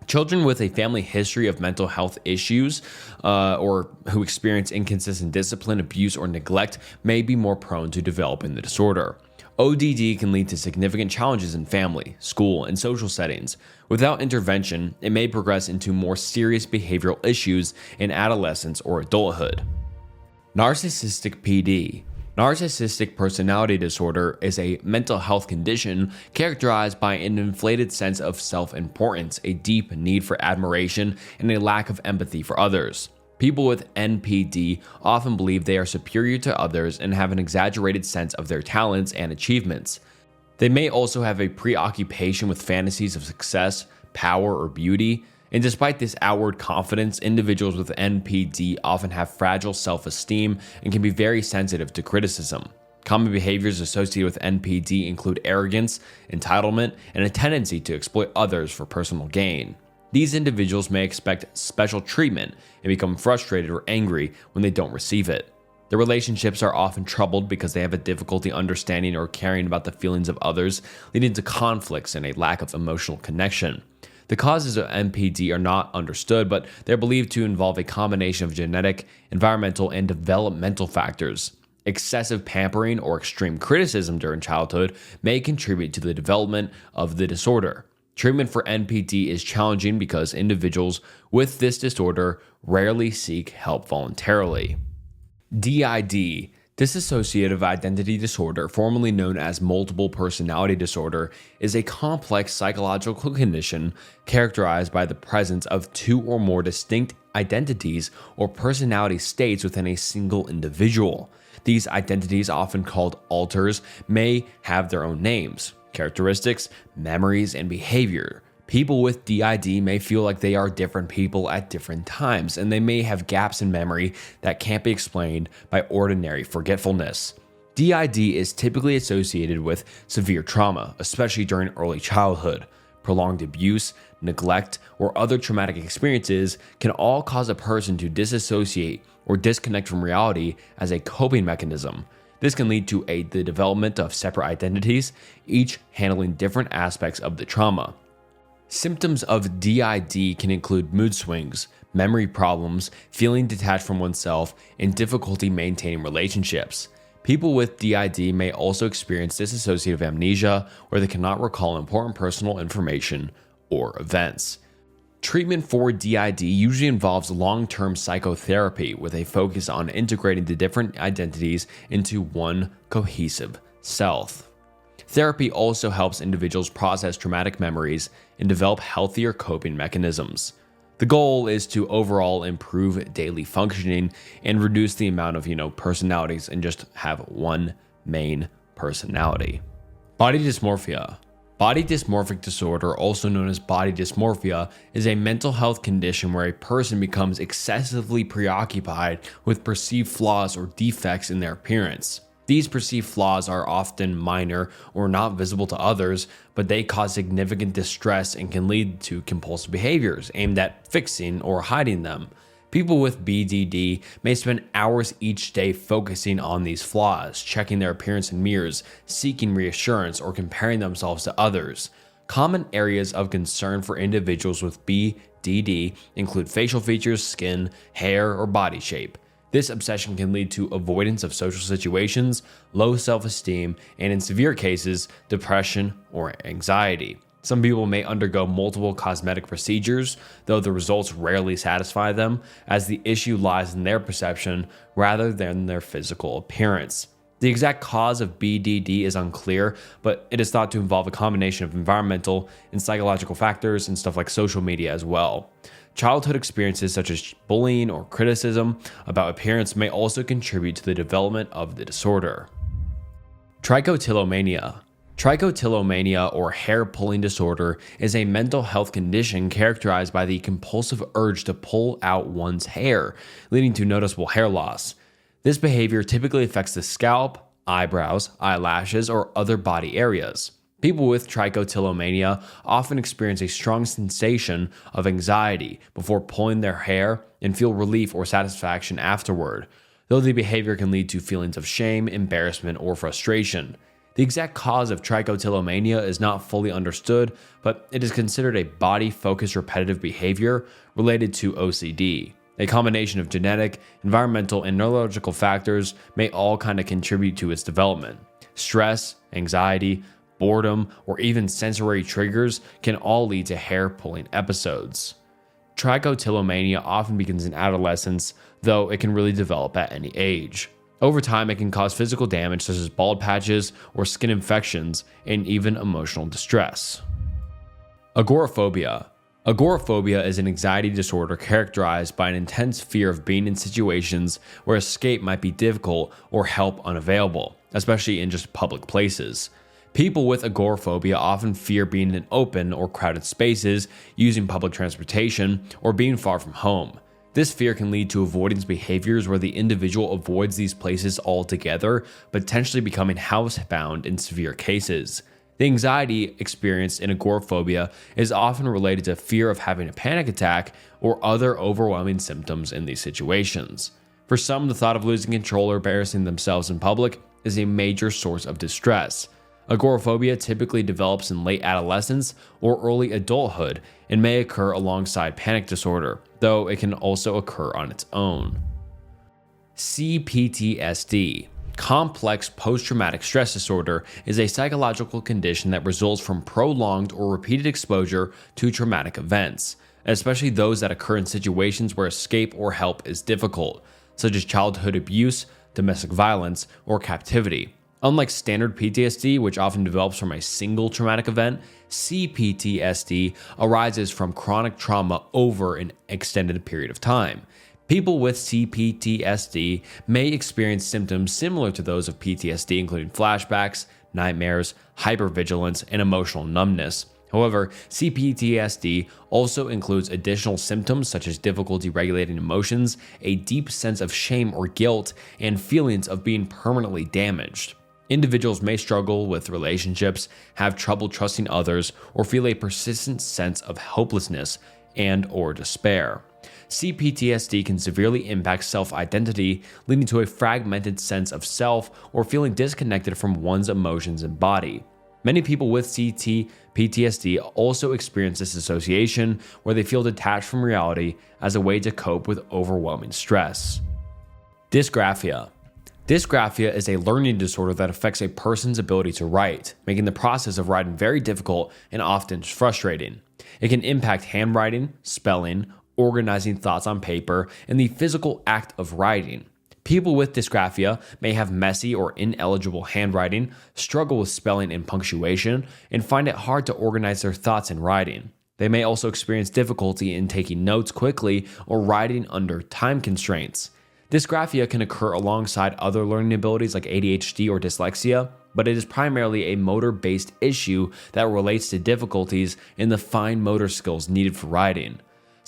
Children with a family history of mental health issues or who experience inconsistent discipline, abuse, or neglect may be more prone to developing the disorder. ODD can lead to significant challenges in family, school, and social settings. Without intervention, it may progress into more serious behavioral issues in adolescence or adulthood. Narcissistic PD. Narcissistic personality disorder is a mental health condition characterized by an inflated sense of self-importance, a deep need for admiration, and a lack of empathy for others. People with NPD often believe they are superior to others and have an exaggerated sense of their talents and achievements. They may also have a preoccupation with fantasies of success, power, or beauty. And despite this outward confidence, individuals with NPD often have fragile self-esteem and can be very sensitive to criticism. Common behaviors associated with NPD include arrogance, entitlement, and a tendency to exploit others for personal gain. These individuals may expect special treatment and become frustrated or angry when they don't receive it. Their relationships are often troubled because they have a difficulty understanding or caring about the feelings of others, leading to conflicts and a lack of emotional connection. The causes of NPD are not understood, but they're believed to involve a combination of genetic, environmental, and developmental factors. Excessive pampering or extreme criticism during childhood may contribute to the development of the disorder. Treatment for NPD is challenging because individuals with this disorder rarely seek help voluntarily. DID, dissociative identity disorder, formerly known as multiple personality disorder, is a complex psychological condition characterized by the presence of two or more distinct identities or personality states within a single individual. These identities, often called alters, may have their own names, characteristics, memories, and behavior. People with DID may feel like they are different people at different times, and they may have gaps in memory that can't be explained by ordinary forgetfulness. DID is typically associated with severe trauma, especially during early childhood. Prolonged abuse, neglect, or other traumatic experiences can all cause a person to disassociate or disconnect from reality as a coping mechanism. This can lead to the development of separate identities, each handling different aspects of the trauma. Symptoms of DID can include mood swings, memory problems, feeling detached from oneself, and difficulty maintaining relationships. People with DID may also experience dissociative amnesia, where they cannot recall important personal information or events. Treatment for DID usually involves long-term psychotherapy with a focus on integrating the different identities into one cohesive self. Therapy also helps individuals process traumatic memories and develop healthier coping mechanisms. The goal is to overall improve daily functioning and reduce the amount of, personalities and just have one main personality. Body dysmorphia. Body dysmorphic disorder, also known as body dysmorphia, is a mental health condition where a person becomes excessively preoccupied with perceived flaws or defects in their appearance. These perceived flaws are often minor or not visible to others, but they cause significant distress and can lead to compulsive behaviors aimed at fixing or hiding them. People with BDD may spend hours each day focusing on these flaws, checking their appearance in mirrors, seeking reassurance, or comparing themselves to others. Common areas of concern for individuals with BDD include facial features, skin, hair, or body shape. This obsession can lead to avoidance of social situations, low self-esteem, and in severe cases, depression or anxiety. Some people may undergo multiple cosmetic procedures, though the results rarely satisfy them, as the issue lies in their perception rather than their physical appearance. The exact cause of BDD is unclear, but it is thought to involve a combination of environmental and psychological factors and stuff like social media as well. Childhood experiences such as bullying or criticism about appearance may also contribute to the development of the disorder. Trichotillomania. Trichotillomania, or hair pulling disorder, is a mental health condition characterized by the compulsive urge to pull out one's hair, leading to noticeable hair loss. This behavior typically affects the scalp, eyebrows, eyelashes, or other body areas. People with trichotillomania often experience a strong sensation of anxiety before pulling their hair and feel relief or satisfaction afterward, though the behavior can lead to feelings of shame, embarrassment, or frustration. The exact cause of trichotillomania is not fully understood, but it is considered a body-focused repetitive behavior related to OCD. A combination of genetic, environmental, and neurological factors may all contribute to its development. Stress, anxiety, boredom, or even sensory triggers can all lead to hair-pulling episodes. Trichotillomania often begins in adolescence, though it can really develop at any age. Over time, it can cause physical damage such as bald patches or skin infections, and even emotional distress. Agoraphobia. Agoraphobia is an anxiety disorder characterized by an intense fear of being in situations where escape might be difficult or help unavailable, especially in just public places. People with agoraphobia often fear being in open or crowded spaces, using public transportation, or being far from home. This fear can lead to avoidance behaviors where the individual avoids these places altogether, potentially becoming housebound in severe cases. The anxiety experienced in agoraphobia is often related to fear of having a panic attack or other overwhelming symptoms in these situations. For some, the thought of losing control or embarrassing themselves in public is a major source of distress. Agoraphobia typically develops in late adolescence or early adulthood and may occur alongside panic disorder, though it can also occur on its own. CPTSD. Complex post-traumatic stress disorder is a psychological condition that results from prolonged or repeated exposure to traumatic events, especially those that occur in situations where escape or help is difficult, such as childhood abuse, domestic violence, or captivity. Unlike standard PTSD, which often develops from a single traumatic event, CPTSD arises from chronic trauma over an extended period of time. People with CPTSD may experience symptoms similar to those of PTSD, including flashbacks, nightmares, hypervigilance, and emotional numbness. However, CPTSD also includes additional symptoms such as difficulty regulating emotions, a deep sense of shame or guilt, and feelings of being permanently damaged. Individuals may struggle with relationships, have trouble trusting others, or feel a persistent sense of hopelessness and/or despair. CPTSD can severely impact self-identity, leading to a fragmented sense of self or feeling disconnected from one's emotions and body. Many people with CPTSD also experience this dissociation, where they feel detached from reality as a way to cope with overwhelming stress. Dysgraphia. Dysgraphia is a learning disorder that affects a person's ability to write, making the process of writing very difficult and often frustrating. It can impact handwriting, spelling, organizing thoughts on paper, and the physical act of writing. People with dysgraphia may have messy or ineligible handwriting, struggle with spelling and punctuation, and find it hard to organize their thoughts in writing. They may also experience difficulty in taking notes quickly or writing under time constraints. Dysgraphia can occur alongside other learning abilities like ADHD or dyslexia, but it is primarily a motor-based issue that relates to difficulties in the fine motor skills needed for writing.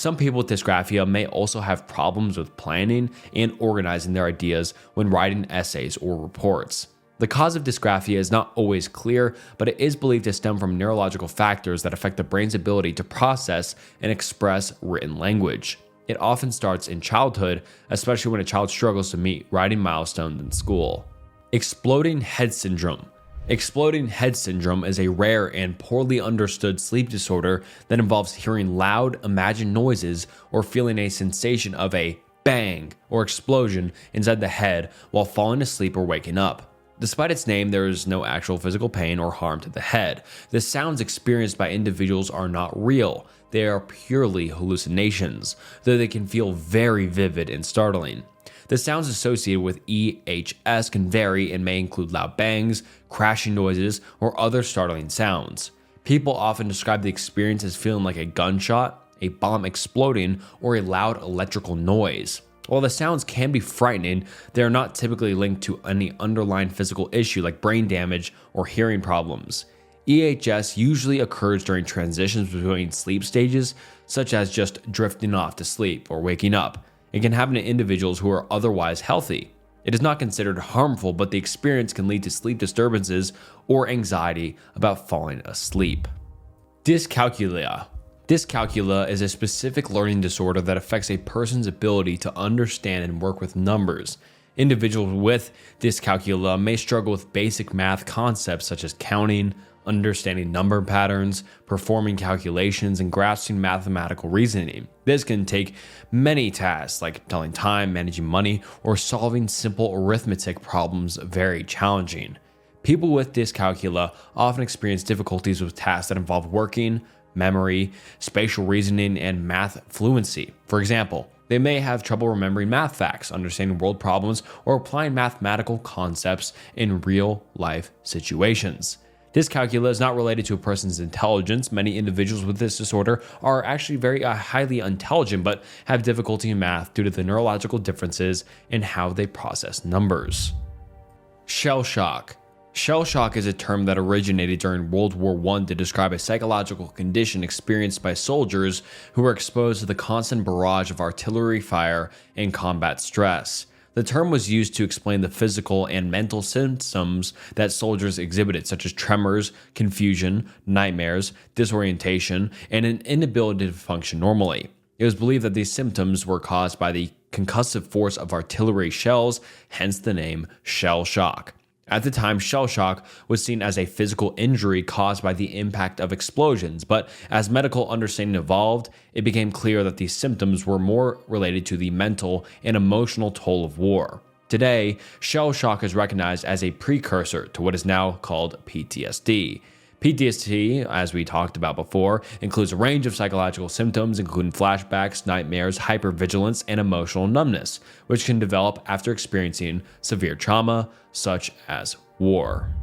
Some people with dysgraphia may also have problems with planning and organizing their ideas when writing essays or reports. The cause of dysgraphia is not always clear, but it is believed to stem from neurological factors that affect the brain's ability to process and express written language. It often starts in childhood, especially when a child struggles to meet writing milestones in school. Exploding head syndrome. Exploding head syndrome is a rare and poorly understood sleep disorder that involves hearing loud, imagined noises or feeling a sensation of a bang or explosion inside the head while falling asleep or waking up. Despite its name, there is no actual physical pain or harm to the head. The sounds experienced by individuals are not real. They are purely hallucinations, though they can feel very vivid and startling. The sounds associated with EHS can vary and may include loud bangs, crashing noises, or other startling sounds. People often describe the experience as feeling like a gunshot, a bomb exploding, or a loud electrical noise. While the sounds can be frightening, they are not typically linked to any underlying physical issue like brain damage or hearing problems. EHS usually occurs during transitions between sleep stages, such as just drifting off to sleep or waking up. It can happen to individuals who are otherwise healthy. It is not considered harmful, but the experience can lead to sleep disturbances or anxiety about falling asleep. Dyscalculia. Dyscalculia is a specific learning disorder that affects a person's ability to understand and work with numbers. Individuals with dyscalculia may struggle with basic math concepts such as counting, understanding number patterns, performing calculations, and grasping mathematical reasoning. This can take many tasks like telling time, managing money, or solving simple arithmetic problems very challenging. People with dyscalculia often experience difficulties with tasks that involve working, memory, spatial reasoning, and math fluency. For example, they may have trouble remembering math facts, understanding world problems, or applying mathematical concepts in real-life situations. Dyscalculia is not related to a person's intelligence. Many individuals with this disorder are actually very highly intelligent but have difficulty in math due to the neurological differences in how they process numbers. Shell shock. Shell shock is a term that originated during World War I to describe a psychological condition experienced by soldiers who were exposed to the constant barrage of artillery fire and combat stress. The term was used to explain the physical and mental symptoms that soldiers exhibited, such as tremors, confusion, nightmares, disorientation, and an inability to function normally. It was believed that these symptoms were caused by the concussive force of artillery shells, hence the name shell shock. At the time, shell shock was seen as a physical injury caused by the impact of explosions, but as medical understanding evolved, it became clear that these symptoms were more related to the mental and emotional toll of war. Today, shell shock is recognized as a precursor to what is now called PTSD. PTSD, as we talked about before, includes a range of psychological symptoms, including flashbacks, nightmares, hypervigilance, and emotional numbness, which can develop after experiencing severe trauma, such as war.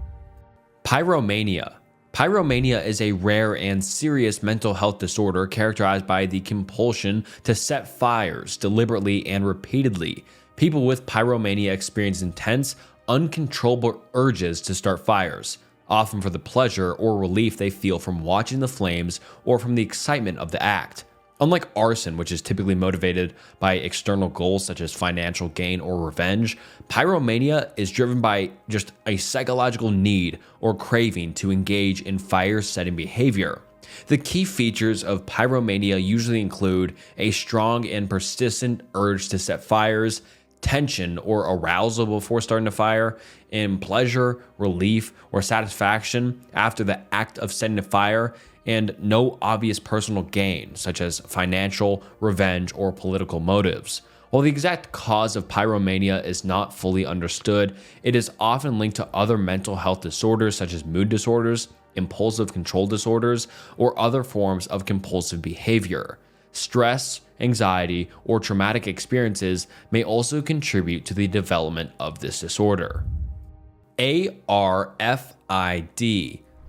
Pyromania. Pyromania is a rare and serious mental health disorder characterized by the compulsion to set fires deliberately and repeatedly. People with pyromania experience intense, uncontrollable urges to start fires, often for the pleasure or relief they feel from watching the flames or from the excitement of the act. Unlike arson, which is typically motivated by external goals such as financial gain or revenge, pyromania is driven by just a psychological need or craving to engage in fire-setting behavior. The key features of pyromania usually include a strong and persistent urge to set fires, tension or arousal before starting a fire, and pleasure, relief, or satisfaction after the act of setting a fire, and no obvious personal gain, such as financial, revenge, or political motives. While the exact cause of pyromania is not fully understood, it is often linked to other mental health disorders such as mood disorders, impulsive control disorders, or other forms of compulsive behavior. Stress, anxiety, or traumatic experiences may also contribute to the development of this disorder. ARFID,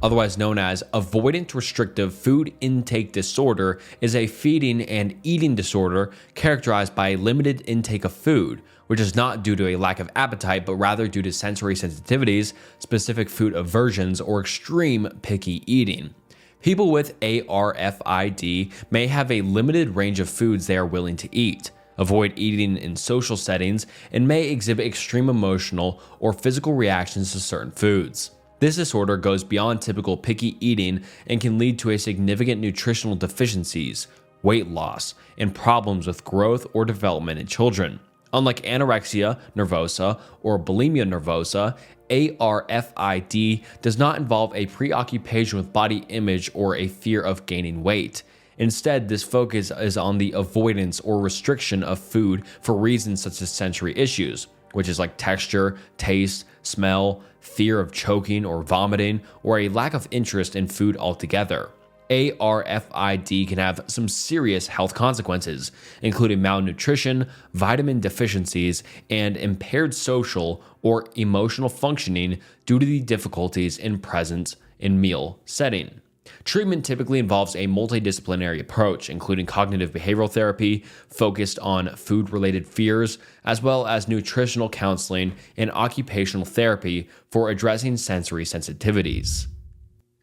otherwise known as avoidant restrictive food intake disorder, is a feeding and eating disorder characterized by a limited intake of food, which is not due to a lack of appetite, but rather due to sensory sensitivities, specific food aversions, or extreme picky eating. People with ARFID may have a limited range of foods they are willing to eat, avoid eating in social settings, and may exhibit extreme emotional or physical reactions to certain foods. This disorder goes beyond typical picky eating and can lead to a significant nutritional deficiencies, weight loss, and problems with growth or development in children. Unlike anorexia nervosa or bulimia nervosa, ARFID does not involve a preoccupation with body image or a fear of gaining weight. Instead, this focus is on the avoidance or restriction of food for reasons such as sensory issues, which is like texture, taste, smell, fear of choking or vomiting, or a lack of interest in food altogether. ARFID can have some serious health consequences, including malnutrition, vitamin deficiencies, and impaired social or emotional functioning due to the difficulties in presence in meal setting. Treatment typically involves a multidisciplinary approach, including cognitive behavioral therapy focused on food-related fears, as well as nutritional counseling and occupational therapy for addressing sensory sensitivities.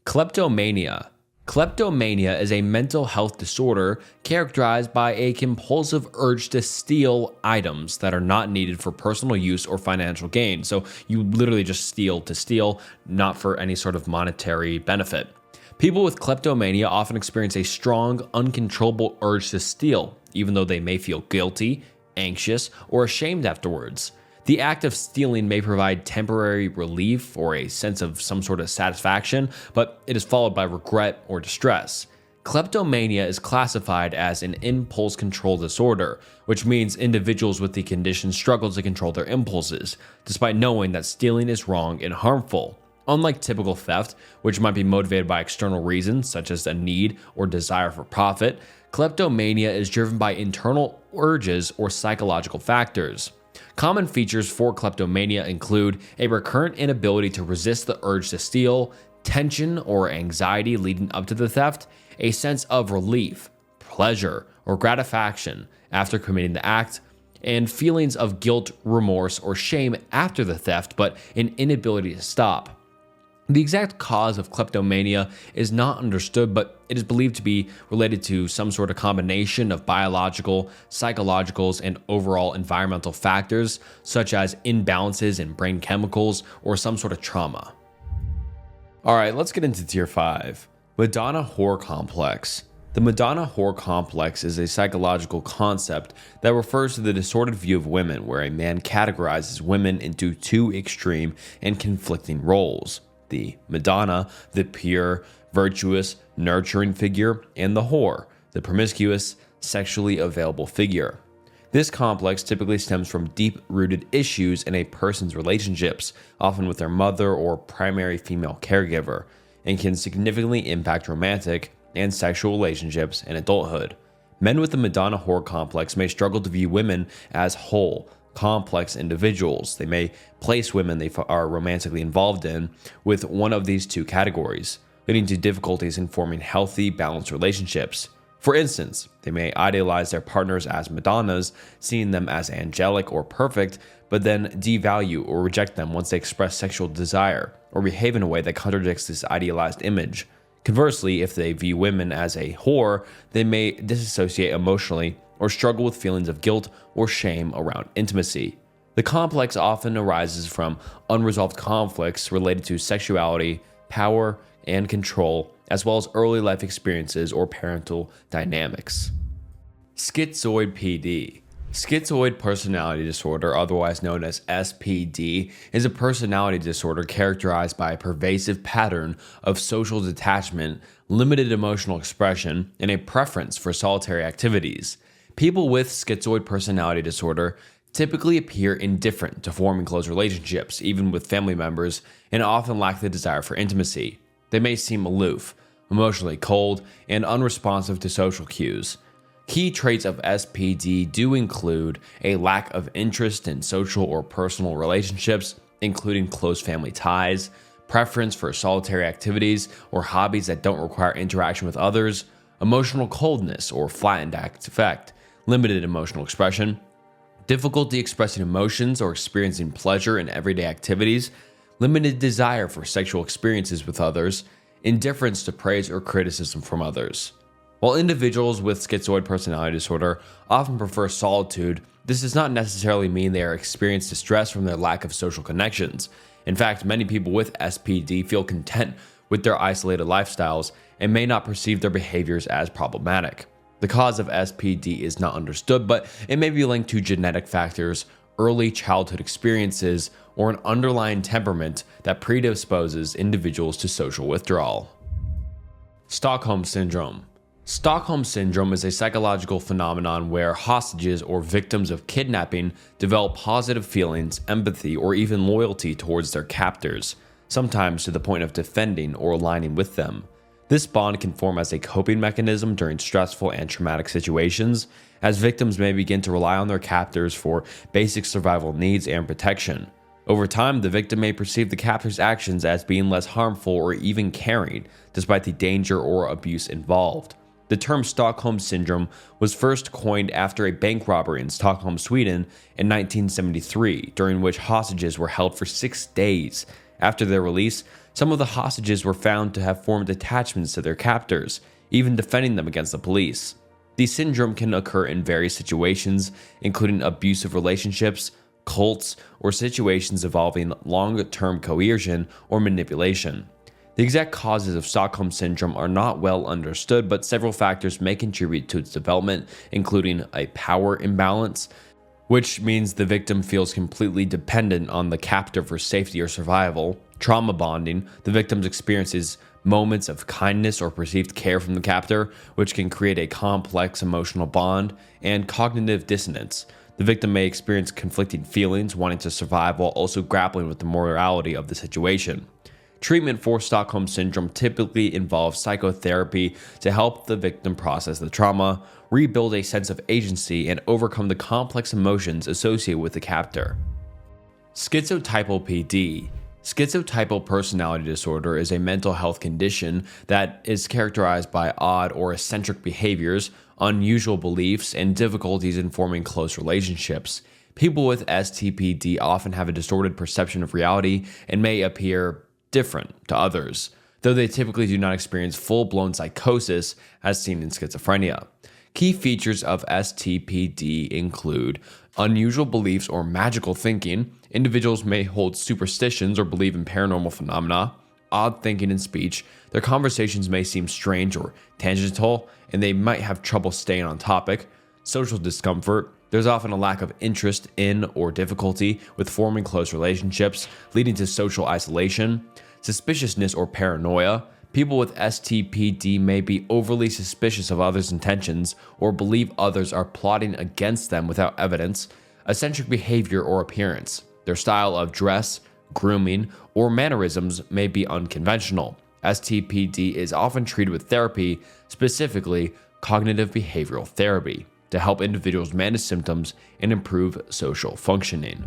Kleptomania. Kleptomania is a mental health disorder characterized by a compulsive urge to steal items that are not needed for personal use or financial gain. So you literally just steal to steal, not for any sort of monetary benefit. People with kleptomania often experience a strong, uncontrollable urge to steal, even though they may feel guilty, anxious, or ashamed afterwards. The act of stealing may provide temporary relief or a sense of some sort of satisfaction, but it is followed by regret or distress. Kleptomania is classified as an impulse control disorder, which means individuals with the condition struggle to control their impulses, despite knowing that stealing is wrong and harmful. Unlike typical theft, which might be motivated by external reasons such as a need or desire for profit, kleptomania is driven by internal urges or psychological factors. Common features for kleptomania include a recurrent inability to resist the urge to steal, tension or anxiety leading up to the theft, a sense of relief, pleasure, or gratification after committing the act, and feelings of guilt, remorse, or shame after the theft, but an inability to stop. The exact cause of kleptomania is not understood, but it is believed to be related to some sort of combination of biological, psychological, and overall environmental factors, such as imbalances in brain chemicals or some sort of trauma. All right, let's get into tier 5. Madonna Whore Complex. The Madonna Whore Complex is a psychological concept that refers to the distorted view of women where a man categorizes women into two extreme and conflicting roles. The Madonna, the pure, virtuous, nurturing figure, and the whore, the promiscuous, sexually available figure. This complex typically stems from deep-rooted issues in a person's relationships, often with their mother or primary female caregiver, and can significantly impact romantic and sexual relationships in adulthood. Men with the Madonna Whore Complex may struggle to view women as whole, complex individuals. They may place women they are romantically involved in with one of these two categories, leading to difficulties in forming healthy, balanced relationships. For instance, they may idealize their partners as Madonnas, seeing them as angelic or perfect, but then devalue or reject them once they express sexual desire or behave in a way that contradicts this idealized image. Conversely, if they view women as a whore, they may disassociate emotionally or struggle with feelings of guilt or shame around intimacy. The complex often arises from unresolved conflicts related to sexuality, power, and control, as well as early life experiences or parental dynamics. Schizoid PD. Schizoid personality disorder, otherwise known as SPD, is a personality disorder characterized by a pervasive pattern of social detachment, limited emotional expression, and a preference for solitary activities. People with schizoid personality disorder typically appear indifferent to forming close relationships, even with family members, and often lack the desire for intimacy. They may seem aloof, emotionally cold, and unresponsive to social cues. Key traits of SPD do include a lack of interest in social or personal relationships, including close family ties, preference for solitary activities or hobbies that don't require interaction with others, emotional coldness or flattened affect, limited emotional expression, difficulty expressing emotions or experiencing pleasure in everyday activities, limited desire for sexual experiences with others, indifference to praise or criticism from others. While individuals with schizoid personality disorder often prefer solitude, this does not necessarily mean they are experiencing distress from their lack of social connections. In fact, many people with SPD feel content with their isolated lifestyles and may not perceive their behaviors as problematic. The cause of SPD is not understood, but it may be linked to genetic factors, early childhood experiences, or an underlying temperament that predisposes individuals to social withdrawal. Stockholm Syndrome. Stockholm Syndrome is a psychological phenomenon where hostages or victims of kidnapping develop positive feelings, empathy, or even loyalty towards their captors, sometimes to the point of defending or aligning with them. This bond can form as a coping mechanism during stressful and traumatic situations, as victims may begin to rely on their captors for basic survival needs and protection. Over time, the victim may perceive the captor's actions as being less harmful or even caring, despite the danger or abuse involved. The term Stockholm Syndrome was first coined after a bank robbery in Stockholm, Sweden in 1973, during which hostages were held for 6 days. After their release, some of the hostages were found to have formed attachments to their captors, even defending them against the police. The syndrome can occur in various situations, including abusive relationships, cults, or situations involving long-term coercion or manipulation. The exact causes of Stockholm Syndrome are not well understood, but several factors may contribute to its development, including a power imbalance, which means the victim feels completely dependent on the captor for safety or survival. Trauma bonding, the victim experiences moments of kindness or perceived care from the captor, which can create a complex emotional bond. And cognitive dissonance. The victim may experience conflicting feelings, wanting to survive while also grappling with the morality of the situation. Treatment for Stockholm Syndrome typically involves psychotherapy to help the victim process the trauma, rebuild a sense of agency, and overcome the complex emotions associated with the captor. Schizotypal PD. Schizotypal personality disorder is a mental health condition that is characterized by odd or eccentric behaviors, unusual beliefs, and difficulties in forming close relationships. People with STPD often have a distorted perception of reality and may appear different to others, though they typically do not experience full-blown psychosis as seen in schizophrenia. Key features of STPD include unusual beliefs or magical thinking. Individuals may hold superstitions or believe in paranormal phenomena, odd thinking in speech. Their conversations may seem strange or tangential, and they might have trouble staying on topic. Social discomfort. There's often a lack of interest in or difficulty with forming close relationships, leading to social isolation. Suspiciousness or paranoia. People with STPD may be overly suspicious of others' intentions or believe others are plotting against them without evidence. Eccentric behavior or appearance. Their style of dress, grooming, or mannerisms may be unconventional. STPD is often treated with therapy, specifically cognitive behavioral therapy, to help individuals manage symptoms and improve social functioning.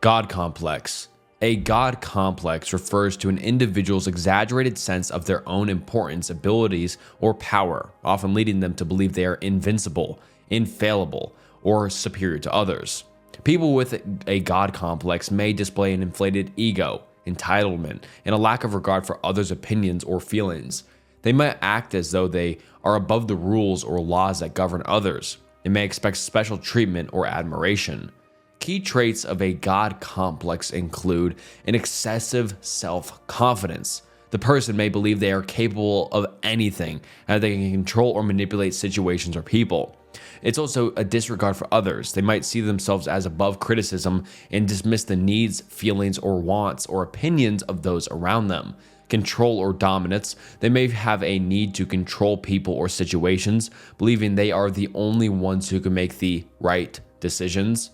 God complex. A God complex refers to an individual's exaggerated sense of their own importance, abilities, or power, often leading them to believe they are invincible, infallible, or superior to others. People with a God complex may display an inflated ego, entitlement, and a lack of regard for others' opinions or feelings. They might act as though they are above the rules or laws that govern others. They may expect special treatment or admiration. Key traits of a God complex include an excessive self-confidence. The person may believe they are capable of anything and they can control or manipulate situations or people. It's also a disregard for others. They might see themselves as above criticism and dismiss the needs, feelings, or wants or opinions of those around them. Control or dominance. They may have a need to control people or situations, believing they are the only ones who can make the right decisions.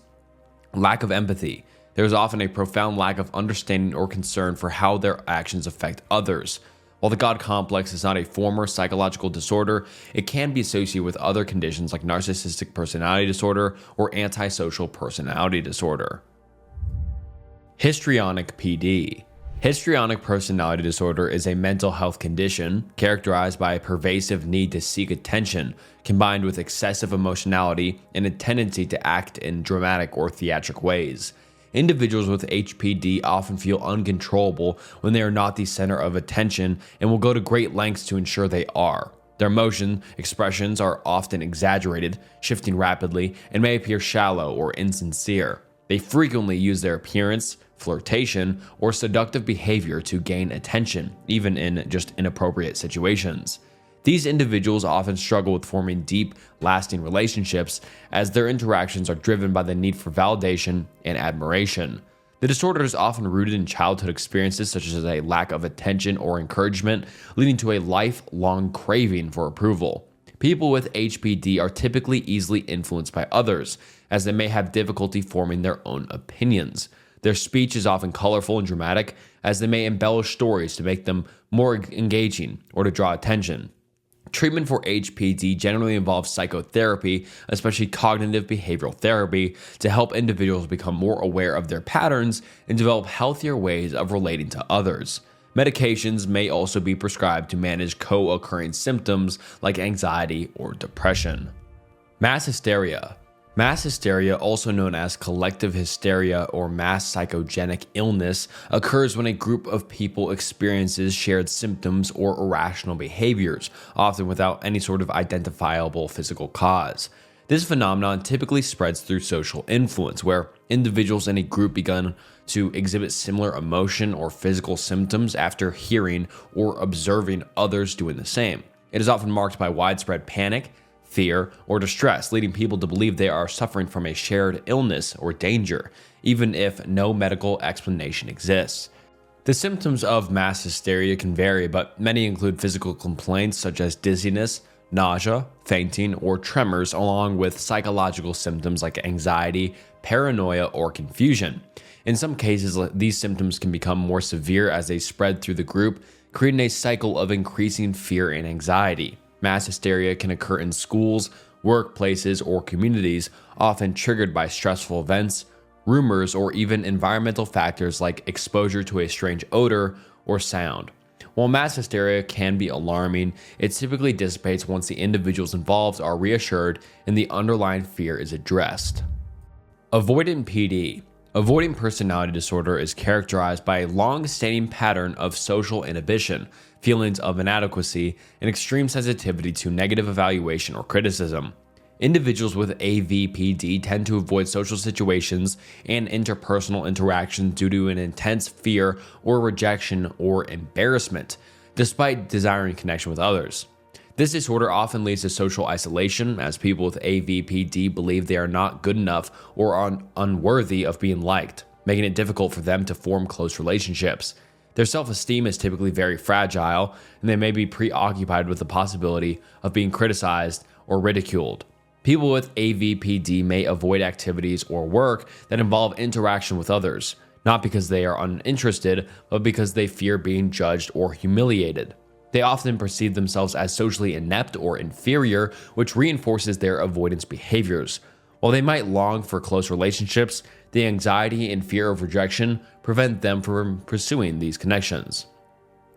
Lack of empathy. There is often a profound lack of understanding or concern for how their actions affect others. While the God complex is not a formal psychological disorder, it can be associated with other conditions like narcissistic personality disorder or antisocial personality disorder. Histrionic PD. Histrionic personality disorder is a mental health condition characterized by a pervasive need to seek attention, combined with excessive emotionality and a tendency to act in dramatic or theatric ways. Individuals with HPD often feel uncontrollable when they are not the center of attention and will go to great lengths to ensure they are. Their emotion expressions are often exaggerated, shifting rapidly, and may appear shallow or insincere. They frequently use their appearance, flirtation, or seductive behavior to gain attention, even in just inappropriate situations. These individuals often struggle with forming deep, lasting relationships as their interactions are driven by the need for validation and admiration. The disorder is often rooted in childhood experiences such as a lack of attention or encouragement, leading to a lifelong craving for approval. People with HPD are typically easily influenced by others, as they may have difficulty forming their own opinions. Their speech is often colorful and dramatic, as they may embellish stories to make them more engaging or to draw attention. Treatment for HPD generally involves psychotherapy, especially cognitive behavioral therapy, to help individuals become more aware of their patterns and develop healthier ways of relating to others. Medications may also be prescribed to manage co-occurring symptoms like anxiety or depression. Mass hysteria. Mass hysteria, also known as collective hysteria or mass psychogenic illness, occurs when a group of people experiences shared symptoms or irrational behaviors, often without any sort of identifiable physical cause. This phenomenon typically spreads through social influence, where individuals in a group begin to exhibit similar emotion or physical symptoms after hearing or observing others doing the same. It is often marked by widespread panic, fear, or distress, leading people to believe they are suffering from a shared illness or danger, even if no medical explanation exists. The symptoms of mass hysteria can vary, but many include physical complaints such as dizziness, nausea, fainting, or tremors, along with psychological symptoms like anxiety, paranoia, or confusion. In some cases, these symptoms can become more severe as they spread through the group, creating a cycle of increasing fear and anxiety. Mass hysteria can occur in schools, workplaces, or communities, often triggered by stressful events, rumors, or even environmental factors like exposure to a strange odor or sound. While mass hysteria can be alarming, it typically dissipates once the individuals involved are reassured and the underlying fear is addressed. Avoidant PD. Avoidant personality disorder is characterized by a long-standing pattern of social inhibition, feelings of inadequacy, and extreme sensitivity to negative evaluation or criticism. Individuals with AVPD tend to avoid social situations and interpersonal interactions due to an intense fear or rejection or embarrassment, despite desiring connection with others. This disorder often leads to social isolation, as people with AVPD believe they are not good enough or unworthy of being liked, making it difficult for them to form close relationships. Their self-esteem is typically very fragile, and they may be preoccupied with the possibility of being criticized or ridiculed. People with AVPD may avoid activities or work that involve interaction with others, not because they are uninterested, but because they fear being judged or humiliated. They often perceive themselves as socially inept or inferior, which reinforces their avoidance behaviors. While they might long for close relationships, the anxiety and fear of rejection prevent them from pursuing these connections.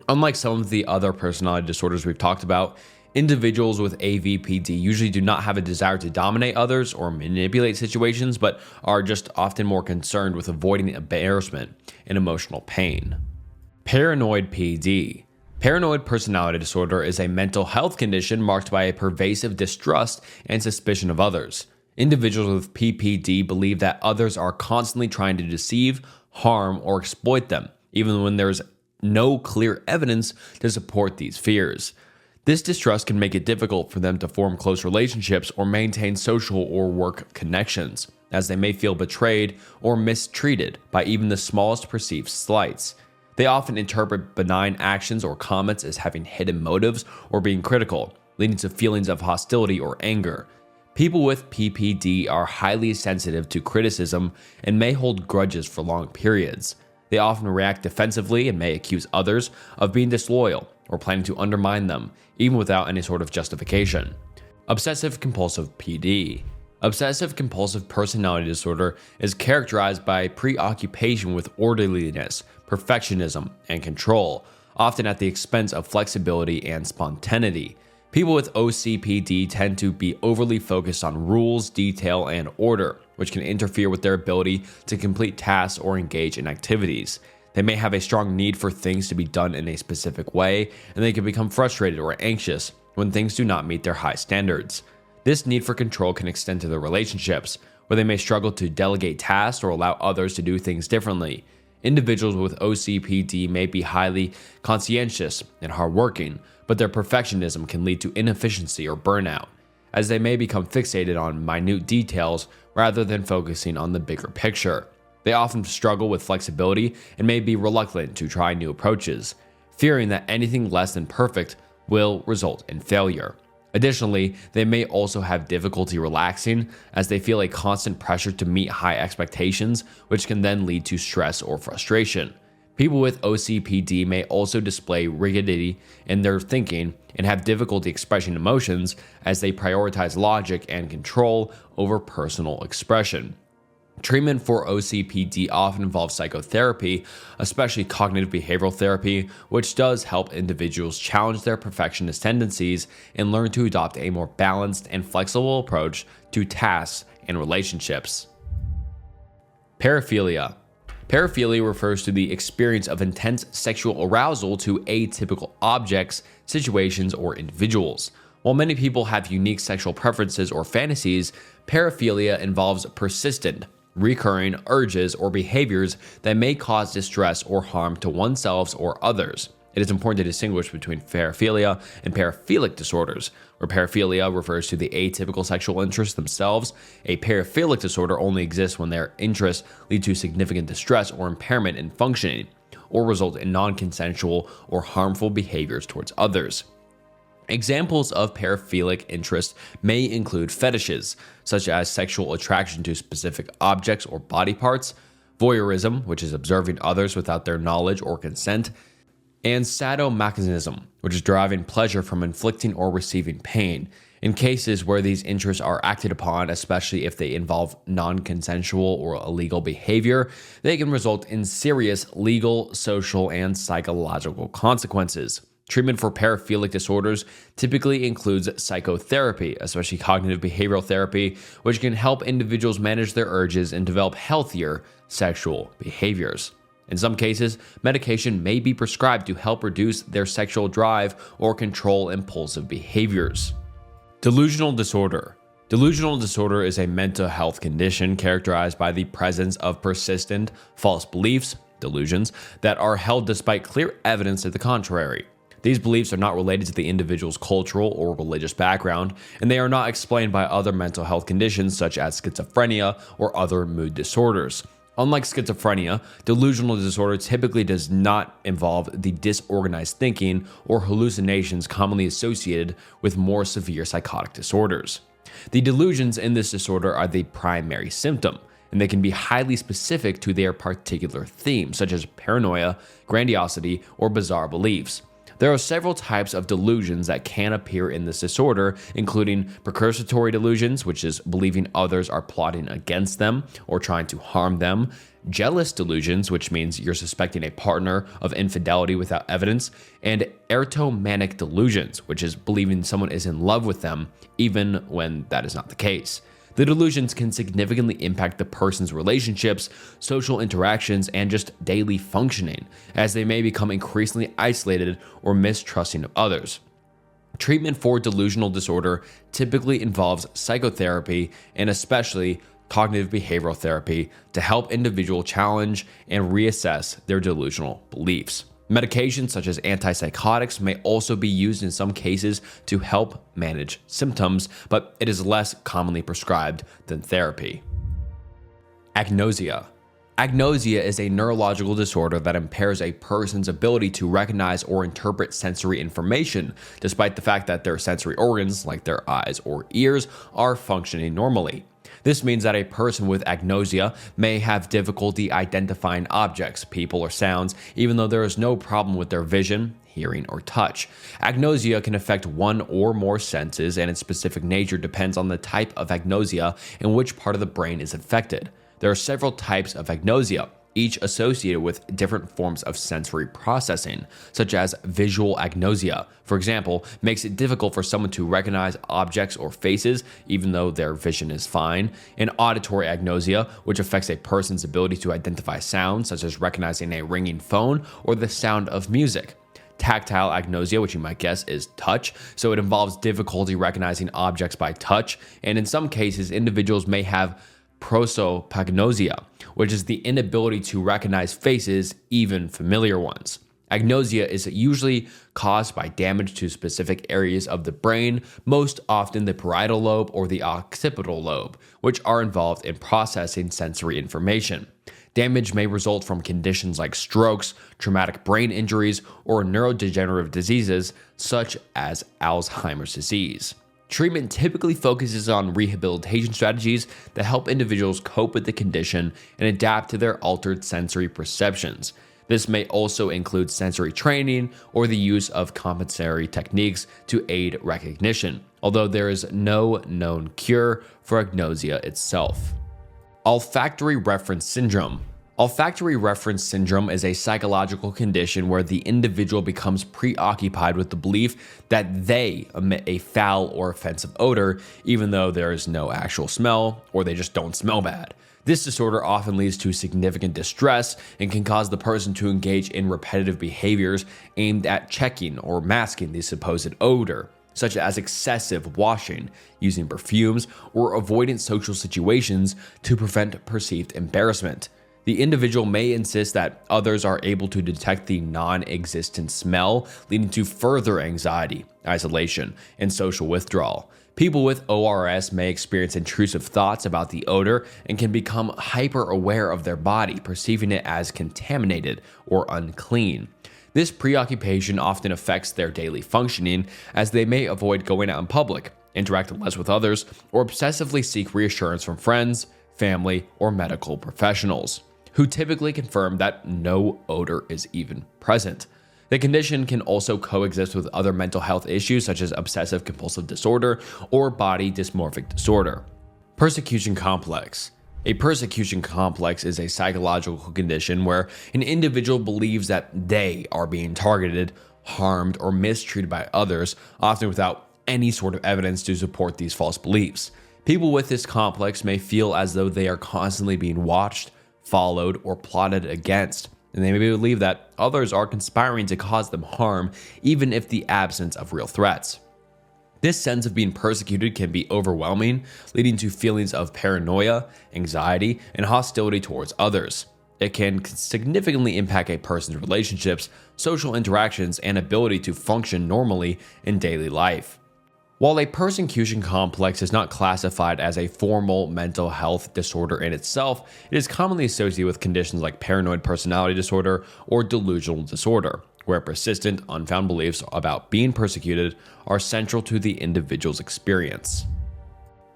Unlike some of the other personality disorders we've talked about, individuals with AVPD usually do not have a desire to dominate others or manipulate situations, but are just often more concerned with avoiding embarrassment and emotional pain. Paranoid PD. Paranoid personality disorder is a mental health condition marked by a pervasive distrust and suspicion of others. Individuals with PPD believe that others are constantly trying to deceive, harm, or exploit them, even when there is no clear evidence to support these fears. This distrust can make it difficult for them to form close relationships or maintain social or work connections, as they may feel betrayed or mistreated by even the smallest perceived slights. They often interpret benign actions or comments as having hidden motives or being critical, leading to feelings of hostility or anger. People with PPD are highly sensitive to criticism and may hold grudges for long periods. They often react defensively and may accuse others of being disloyal or planning to undermine them, even without any sort of justification. Obsessive compulsive PD. Obsessive compulsive personality disorder is characterized by preoccupation with orderliness, perfectionism, and control, often at the expense of flexibility and spontaneity. People with OCPD tend to be overly focused on rules, detail, and order, which can interfere with their ability to complete tasks or engage in activities. They may have a strong need for things to be done in a specific way, and they can become frustrated or anxious when things do not meet their high standards. This need for control can extend to their relationships, where they may struggle to delegate tasks or allow others to do things differently. Individuals with OCPD may be highly conscientious and hardworking, but their perfectionism can lead to inefficiency or burnout, as they may become fixated on minute details rather than focusing on the bigger picture. They often struggle with flexibility and may be reluctant to try new approaches, fearing that anything less than perfect will result in failure. Additionally, they may also have difficulty relaxing as they feel a constant pressure to meet high expectations, which can then lead to stress or frustration. People with OCPD may also display rigidity in their thinking and have difficulty expressing emotions as they prioritize logic and control over personal expression. Treatment for OCPD often involves psychotherapy, especially cognitive behavioral therapy, which does help individuals challenge their perfectionist tendencies and learn to adopt a more balanced and flexible approach to tasks and relationships. Paraphilia. Paraphilia refers to the experience of intense sexual arousal to atypical objects, situations, or individuals. While many people have unique sexual preferences or fantasies, paraphilia involves persistent, recurring urges or behaviors that may cause distress or harm to oneself or others. It is important to distinguish between paraphilia and paraphilic disorders, where paraphilia refers to the atypical sexual interests themselves. A paraphilic disorder only exists when their interests lead to significant distress or impairment in functioning, or result in non-consensual or harmful behaviors towards others. Examples of paraphilic interest may include fetishes, such as sexual attraction to specific objects or body parts, voyeurism, which is observing others without their knowledge or consent, and sadomasochism, which is deriving pleasure from inflicting or receiving pain. In cases where these interests are acted upon, especially if they involve non-consensual or illegal behavior, they can result in serious legal, social, and psychological consequences. Treatment for paraphilic disorders typically includes psychotherapy, especially cognitive behavioral therapy, which can help individuals manage their urges and develop healthier sexual behaviors. In some cases, medication may be prescribed to help reduce their sexual drive or control impulsive behaviors. Delusional disorder. Delusional disorder is a mental health condition characterized by the presence of persistent false beliefs, delusions, that are held despite clear evidence to the contrary. These beliefs are not related to the individual's cultural or religious background, and they are not explained by other mental health conditions such as schizophrenia or other mood disorders. Unlike schizophrenia, delusional disorder typically does not involve the disorganized thinking or hallucinations commonly associated with more severe psychotic disorders. The delusions in this disorder are the primary symptom, and they can be highly specific to their particular theme, such as paranoia, grandiosity, or bizarre beliefs. There are several types of delusions that can appear in this disorder, including precursory delusions, which is believing others are plotting against them or trying to harm them, jealous delusions, which means you're suspecting a partner of infidelity without evidence, and erotomanic delusions, which is believing someone is in love with them even when that is not the case. The delusions can significantly impact the person's relationships, social interactions, and just daily functioning, as they may become increasingly isolated or mistrusting of others. Treatment for delusional disorder typically involves psychotherapy and especially cognitive behavioral therapy to help individuals challenge and reassess their delusional beliefs. Medications such as antipsychotics may also be used in some cases to help manage symptoms, but it is less commonly prescribed than therapy. Agnosia. Agnosia is a neurological disorder that impairs a person's ability to recognize or interpret sensory information, despite the fact that their sensory organs, like their eyes or ears, are functioning normally. This means that a person with agnosia may have difficulty identifying objects, people, or sounds, even though there is no problem with their vision, hearing, or touch. Agnosia can affect one or more senses, and its specific nature depends on the type of agnosia and which part of the brain is affected. There are several types of agnosia, each associated with different forms of sensory processing, such as visual agnosia, for example, makes it difficult for someone to recognize objects or faces even though their vision is fine, and auditory agnosia, which affects a person's ability to identify sounds, such as recognizing a ringing phone or the sound of music. Tactile agnosia, which you might guess is touch, so it involves difficulty recognizing objects by touch, and in some cases, individuals may have prosopagnosia, which is the inability to recognize faces, even familiar ones. Agnosia is usually caused by damage to specific areas of the brain, most often the parietal lobe or the occipital lobe, which are involved in processing sensory information. Damage may result from conditions like strokes, traumatic brain injuries, or neurodegenerative diseases such as Alzheimer's disease. Treatment typically focuses on rehabilitation strategies that help individuals cope with the condition and adapt to their altered sensory perceptions. This may also include sensory training or the use of compensatory techniques to aid recognition, although there is no known cure for agnosia itself. Olfactory reference syndrome. Olfactory reference syndrome is a psychological condition where the individual becomes preoccupied with the belief that they emit a foul or offensive odor, even though there is no actual smell or they just don't smell bad. This disorder often leads to significant distress and can cause the person to engage in repetitive behaviors aimed at checking or masking the supposed odor, such as excessive washing, using perfumes, or avoiding social situations to prevent perceived embarrassment. The individual may insist that others are able to detect the non-existent smell, leading to further anxiety, isolation, and social withdrawal. People with ORS may experience intrusive thoughts about the odor and can become hyper-aware of their body, perceiving it as contaminated or unclean. This preoccupation often affects their daily functioning, as they may avoid going out in public, interact less with others, or obsessively seek reassurance from friends, family, or medical professionals, who typically confirm that no odor is even present. The condition can also coexist with other mental health issues such as obsessive compulsive disorder or body dysmorphic disorder. Persecution complex. A persecution complex is a psychological condition where an individual believes that they are being targeted, harmed, or mistreated by others, often without any sort of evidence to support these false beliefs. People with this complex may feel as though they are constantly being watched, followed, or plotted against, and they may believe that others are conspiring to cause them harm, even if the absence of real threats. This sense of being persecuted can be overwhelming, leading to feelings of paranoia, anxiety, and hostility towards others. It can significantly impact a person's relationships, social interactions, and ability to function normally in daily life. While a persecution complex is not classified as a formal mental health disorder in itself, it is commonly associated with conditions like paranoid personality disorder or delusional disorder, where persistent, unfounded beliefs about being persecuted are central to the individual's experience.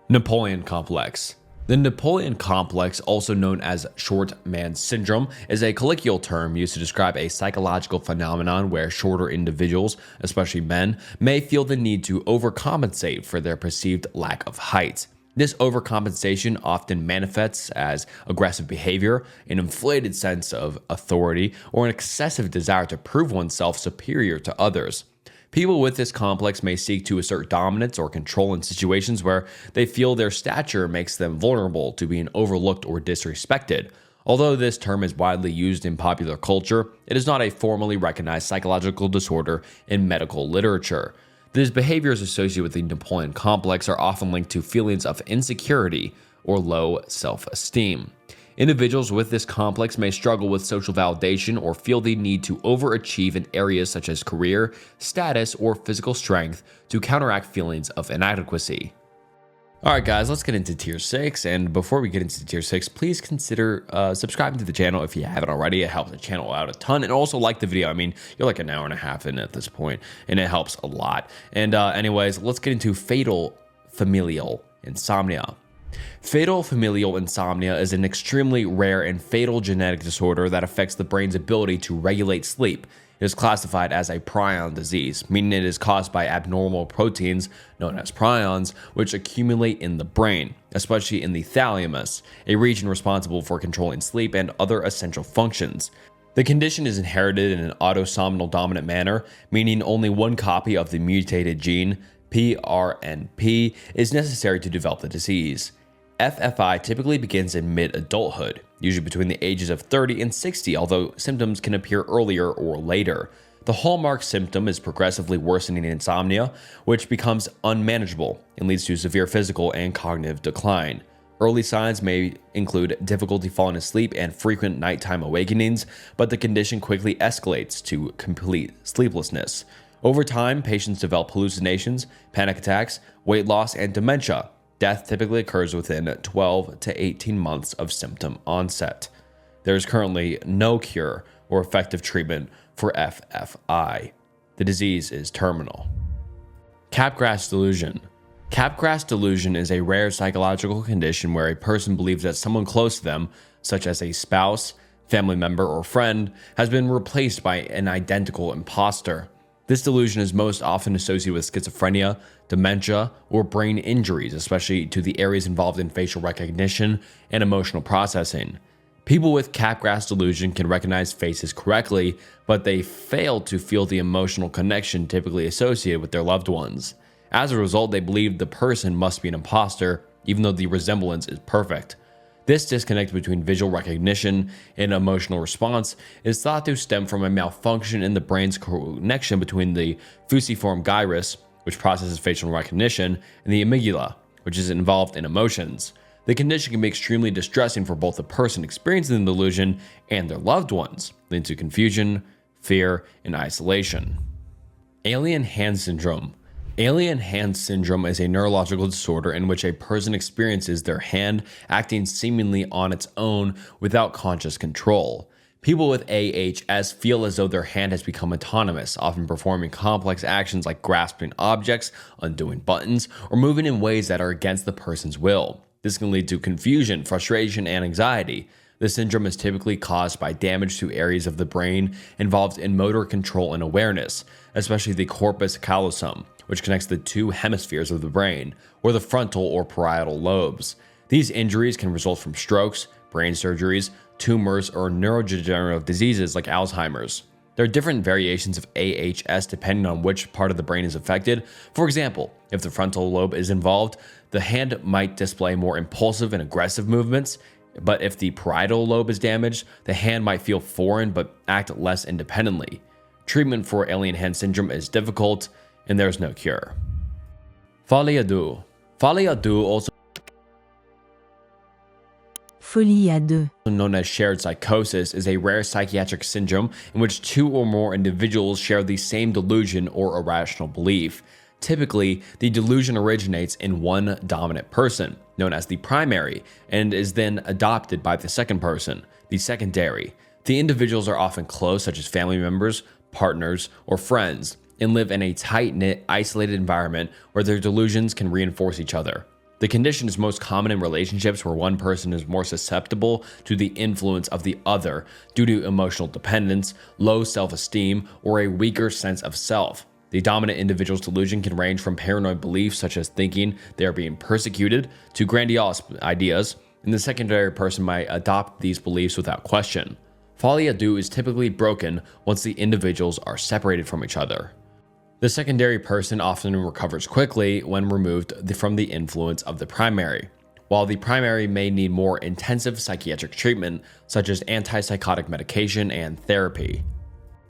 Napoleon complex. The Napoleon complex, also known as short man syndrome, is a colloquial term used to describe a psychological phenomenon where shorter individuals, especially men, may feel the need to overcompensate for their perceived lack of height. This overcompensation often manifests as aggressive behavior, an inflated sense of authority, or an excessive desire to prove oneself superior to others. People with this complex may seek to assert dominance or control in situations where they feel their stature makes them vulnerable to being overlooked or disrespected. Although this term is widely used in popular culture, it is not a formally recognized psychological disorder in medical literature. These behaviors associated with the Napoleon complex are often linked to feelings of insecurity or low self-esteem. Individuals with this complex may struggle with social validation or feel the need to overachieve in areas such as career, status, or physical strength to counteract feelings of inadequacy. Alright guys, let's get into tier 6, and before we get into tier 6, please consider subscribing to the channel if you haven't already. It helps the channel out a ton, and also like the video. I mean, you're like an hour and a half in at this point, and it helps a lot. And anyways, let's get into fatal familial insomnia. Fatal familial insomnia is an extremely rare and fatal genetic disorder that affects the brain's ability to regulate sleep. It is classified as a prion disease, meaning it is caused by abnormal proteins known as prions, which accumulate in the brain, especially in the thalamus, a region responsible for controlling sleep and other essential functions. The condition is inherited in an autosomal dominant manner, meaning only one copy of the mutated gene, PRNP, is necessary to develop the disease. FFI typically begins in mid-adulthood, usually between the ages of 30 and 60, although symptoms can appear earlier or later. The hallmark symptom is progressively worsening insomnia, which becomes unmanageable and leads to severe physical and cognitive decline. Early signs may include difficulty falling asleep and frequent nighttime awakenings, but the condition quickly escalates to complete sleeplessness. Over time, patients develop hallucinations, panic attacks, weight loss, and dementia. Death typically occurs within 12 to 18 months of symptom onset. There is currently no cure or effective treatment for FFI. The disease is terminal. Capgras delusion. Capgras delusion is a rare psychological condition where a person believes that someone close to them, such as a spouse, family member, or friend, has been replaced by an identical imposter. This delusion is most often associated with schizophrenia, dementia, or brain injuries, especially to the areas involved in facial recognition and emotional processing. People with Capgras delusion can recognize faces correctly, but they fail to feel the emotional connection typically associated with their loved ones. As a result, they believe the person must be an imposter, even though the resemblance is perfect. This disconnect between visual recognition and emotional response is thought to stem from a malfunction in the brain's connection between the fusiform gyrus, which processes facial recognition, and the amygdala, which is involved in emotions. The condition can be extremely distressing for both the person experiencing the delusion and their loved ones, leading to confusion, fear, and isolation. Alien hand syndrome. Alien hand syndrome is a neurological disorder in which a person experiences their hand acting seemingly on its own without conscious control. People with AHS feel as though their hand has become autonomous, often performing complex actions like grasping objects, undoing buttons, or moving in ways that are against the person's will. This can lead to confusion, frustration, and anxiety. The syndrome is typically caused by damage to areas of the brain involved in motor control and awareness, especially the corpus callosum, which connects the two hemispheres of the brain, or the frontal or parietal lobes. These injuries can result from strokes, brain surgeries, tumors, or neurodegenerative diseases like Alzheimer's. There are different variations of AHS depending on which part of the brain is affected. For example, if the frontal lobe is involved, the hand might display more impulsive and aggressive movements, but if the parietal lobe is damaged, the hand might feel foreign but act less independently. Treatment for alien hand syndrome is difficult, and there is no cure. Folie à deux. Folie à deux, also Folie à deux. known as shared psychosis, is a rare psychiatric syndrome in which two or more individuals share the same delusion or irrational belief. Typically, the delusion originates in one dominant person, known as the primary, and is then adopted by the second person, the secondary. The individuals are often close, such as family members, partners, or friends, and live in a tight-knit, isolated environment where their delusions can reinforce each other. The condition is most common in relationships where one person is more susceptible to the influence of the other due to emotional dependence, low self-esteem, or a weaker sense of self. The dominant individual's delusion can range from paranoid beliefs such as thinking they are being persecuted to grandiose ideas, and the secondary person might adopt these beliefs without question. Folie à deux is typically broken once the individuals are separated from each other. The secondary person often recovers quickly when removed from the influence of the primary, while the primary may need more intensive psychiatric treatment such as antipsychotic medication and therapy.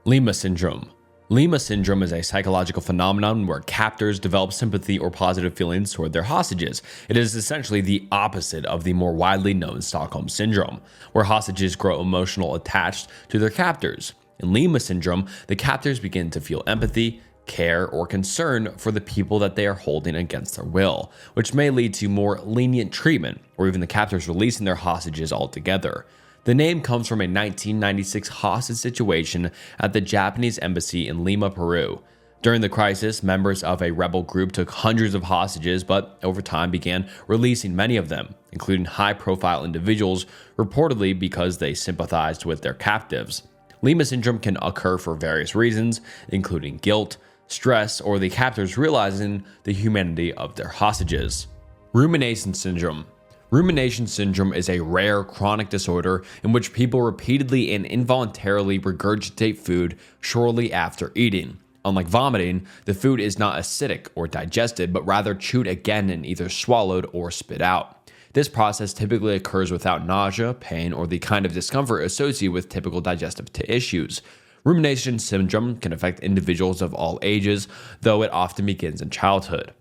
Lima syndrome. Lima syndrome is a psychological phenomenon where captors develop sympathy or positive feelings toward their hostages. It is essentially the opposite of the more widely known Stockholm syndrome, where hostages grow emotional attached to their captors. In Lima syndrome, the captors begin to feel empathy, care, or concern for the people that they are holding against their will, which may lead to more lenient treatment or even the captors releasing their hostages altogether. The name comes from a 1996 hostage situation at the Japanese embassy in Lima, Peru. During the crisis, members of a rebel group took hundreds of hostages, but over time began releasing many of them, including high-profile individuals, reportedly because they sympathized with their captives. Lima syndrome can occur for various reasons, including guilt, stress, or the captors realizing the humanity of their hostages. Rumination syndrome. Rumination syndrome is a rare chronic disorder in which people repeatedly and involuntarily regurgitate food shortly after eating. Unlike vomiting, the food is not acidic or digested, but rather chewed again and either swallowed or spit out. This process typically occurs without nausea, pain, or the kind of discomfort associated with typical digestive issues. Rumination syndrome can affect individuals of all ages, though it often begins in childhood.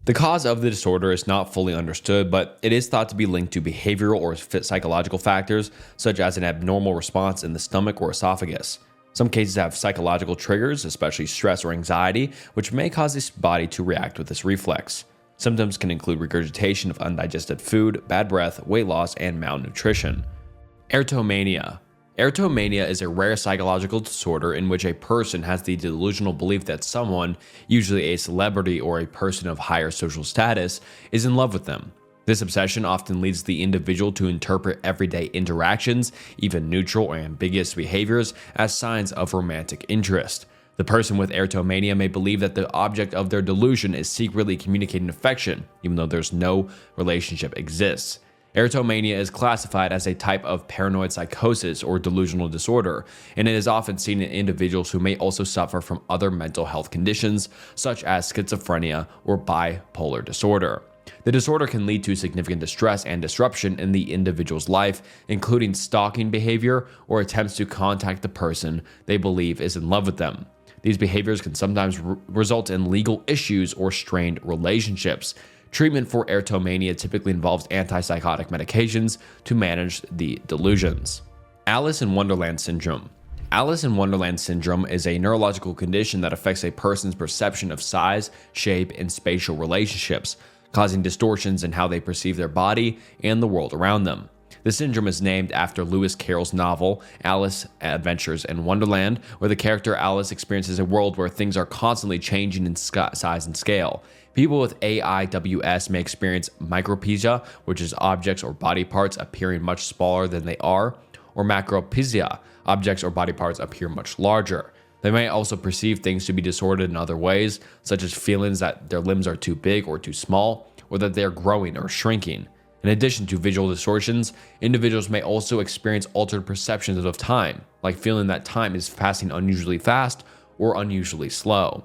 The cause of the disorder is not fully understood, but it is thought to be linked to behavioral or psychological factors, such as an abnormal response in the stomach or esophagus. Some cases have psychological triggers, especially stress or anxiety, which may cause the body to react with this reflex. Symptoms can include regurgitation of undigested food, bad breath, weight loss, and malnutrition. Erotomania. Erotomania is a rare psychological disorder in which a person has the delusional belief that someone, usually a celebrity or a person of higher social status, is in love with them. This obsession often leads the individual to interpret everyday interactions, even neutral or ambiguous behaviors, as signs of romantic interest. The person with erotomania may believe that the object of their delusion is secretly communicating affection, even though there's no relationship exists. Erotomania is classified as a type of paranoid psychosis or delusional disorder, and it is often seen in individuals who may also suffer from other mental health conditions, such as schizophrenia or bipolar disorder. The disorder can lead to significant distress and disruption in the individual's life, including stalking behavior or attempts to contact the person they believe is in love with them. These behaviors can sometimes result in legal issues or strained relationships. Treatment for erotomania typically involves antipsychotic medications to manage the delusions. Alice in Wonderland syndrome. Alice in Wonderland syndrome is a neurological condition that affects a person's perception of size, shape, and spatial relationships, causing distortions in how they perceive their body and the world around them. The syndrome is named after Lewis Carroll's novel, Alice Adventures in Wonderland, where the character Alice experiences a world where things are constantly changing in size and scale. People with AIWS may experience micropisia, which is objects or body parts appearing much smaller than they are, or macropisia, objects or body parts appear much larger. They may also perceive things to be disordered in other ways, such as feelings that their limbs are too big or too small, or that they are growing or shrinking. In addition to visual distortions, individuals may also experience altered perceptions of time, like feeling that time is passing unusually fast or unusually slow.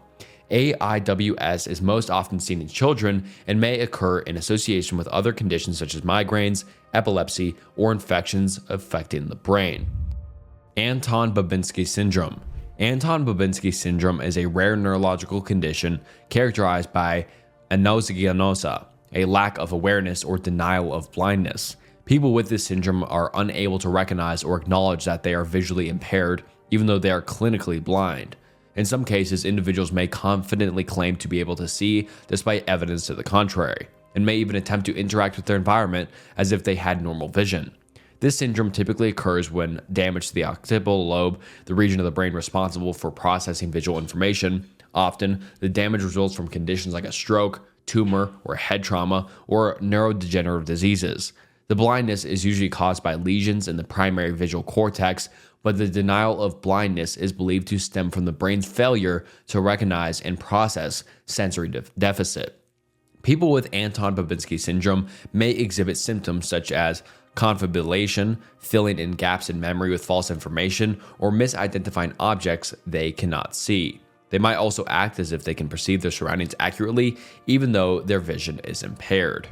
AIWS is most often seen in children and may occur in association with other conditions such as migraines, epilepsy, or infections affecting the brain. Anton-Babinski syndrome. Anton-Babinski syndrome is a rare neurological condition characterized by anosognosia, a lack of awareness or denial of blindness. People with this syndrome are unable to recognize or acknowledge that they are visually impaired, even though they are clinically blind. In some cases, individuals may confidently claim to be able to see despite evidence to the contrary, and may even attempt to interact with their environment as if they had normal vision. This syndrome typically occurs when damage to the occipital lobe, the region of the brain responsible for processing visual information. Often, the damage results from conditions like a stroke, tumor, or head trauma, or neurodegenerative diseases. The blindness is usually caused by lesions in the primary visual cortex, but the denial of blindness is believed to stem from the brain's failure to recognize and process sensory deficit. People with Anton-Babinski syndrome may exhibit symptoms such as confabulation, filling in gaps in memory with false information, or misidentifying objects they cannot see. They might also act as if they can perceive their surroundings accurately, even though their vision is impaired.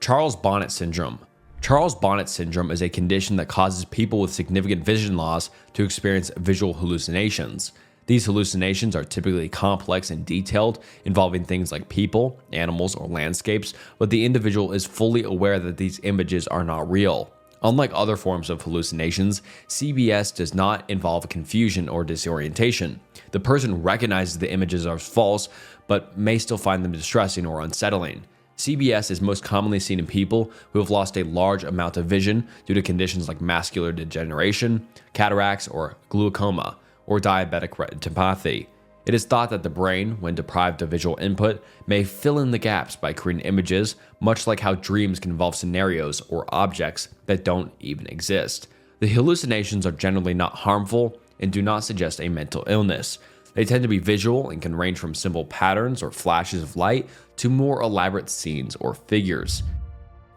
Charles Bonnet syndrome. Charles Bonnet syndrome is a condition that causes people with significant vision loss to experience visual hallucinations. These hallucinations are typically complex and detailed, involving things like people, animals, or landscapes, but the individual is fully aware that these images are not real. Unlike other forms of hallucinations, CBS does not involve confusion or disorientation. The person recognizes the images are false, but may still find them distressing or unsettling. CBS is most commonly seen in people who have lost a large amount of vision due to conditions like macular degeneration, cataracts, or glaucoma, or diabetic retinopathy. It is thought that the brain, when deprived of visual input, may fill in the gaps by creating images, much like how dreams can involve scenarios or objects that don't even exist. The hallucinations are generally not harmful and do not suggest a mental illness. They tend to be visual and can range from simple patterns or flashes of light to more elaborate scenes or figures.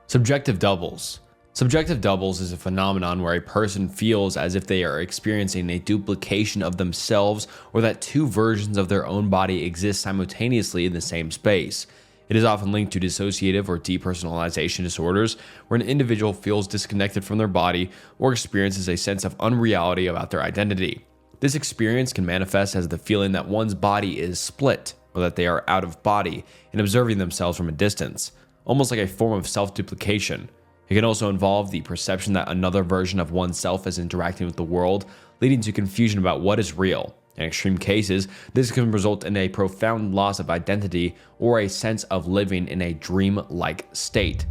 Subjective doubles. Subjective doubles is a phenomenon where a person feels as if they are experiencing a duplication of themselves or that two versions of their own body exist simultaneously in the same space. It is often linked to dissociative or depersonalization disorders, where an individual feels disconnected from their body or experiences a sense of unreality about their identity. This experience can manifest as the feeling that one's body is split, or that they are out of body and observing themselves from a distance, almost like a form of self-duplication. It can also involve the perception that another version of oneself is interacting with the world, leading to confusion about what is real. In extreme cases, this can result in a profound loss of identity or a sense of living in a dream-like state.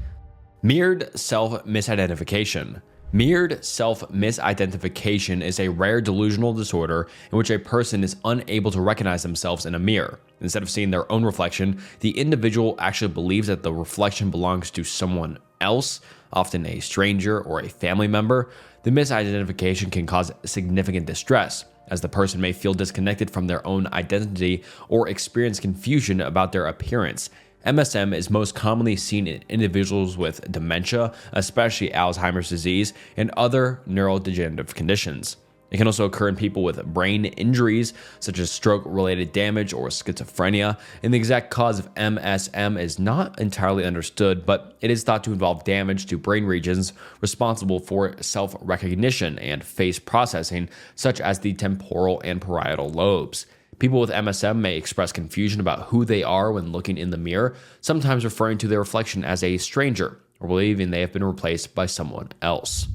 Mirrored self-misidentification. Mirrored self-misidentification is a rare delusional disorder in which a person is unable to recognize themselves in a mirror. Instead of seeing their own reflection, the individual actually believes that the reflection belongs to someone else, often a stranger or a family member. The misidentification can cause significant distress, as the person may feel disconnected from their own identity or experience confusion about their appearance. MSM is most commonly seen in individuals with dementia, especially Alzheimer's disease, and other neurodegenerative conditions. It can also occur in people with brain injuries, such as stroke-related damage or schizophrenia, and the exact cause of MSM is not entirely understood, but it is thought to involve damage to brain regions responsible for self-recognition and face processing, such as the temporal and parietal lobes. People with MSM may express confusion about who they are when looking in the mirror, sometimes referring to their reflection as a stranger, or believing they have been replaced by someone else.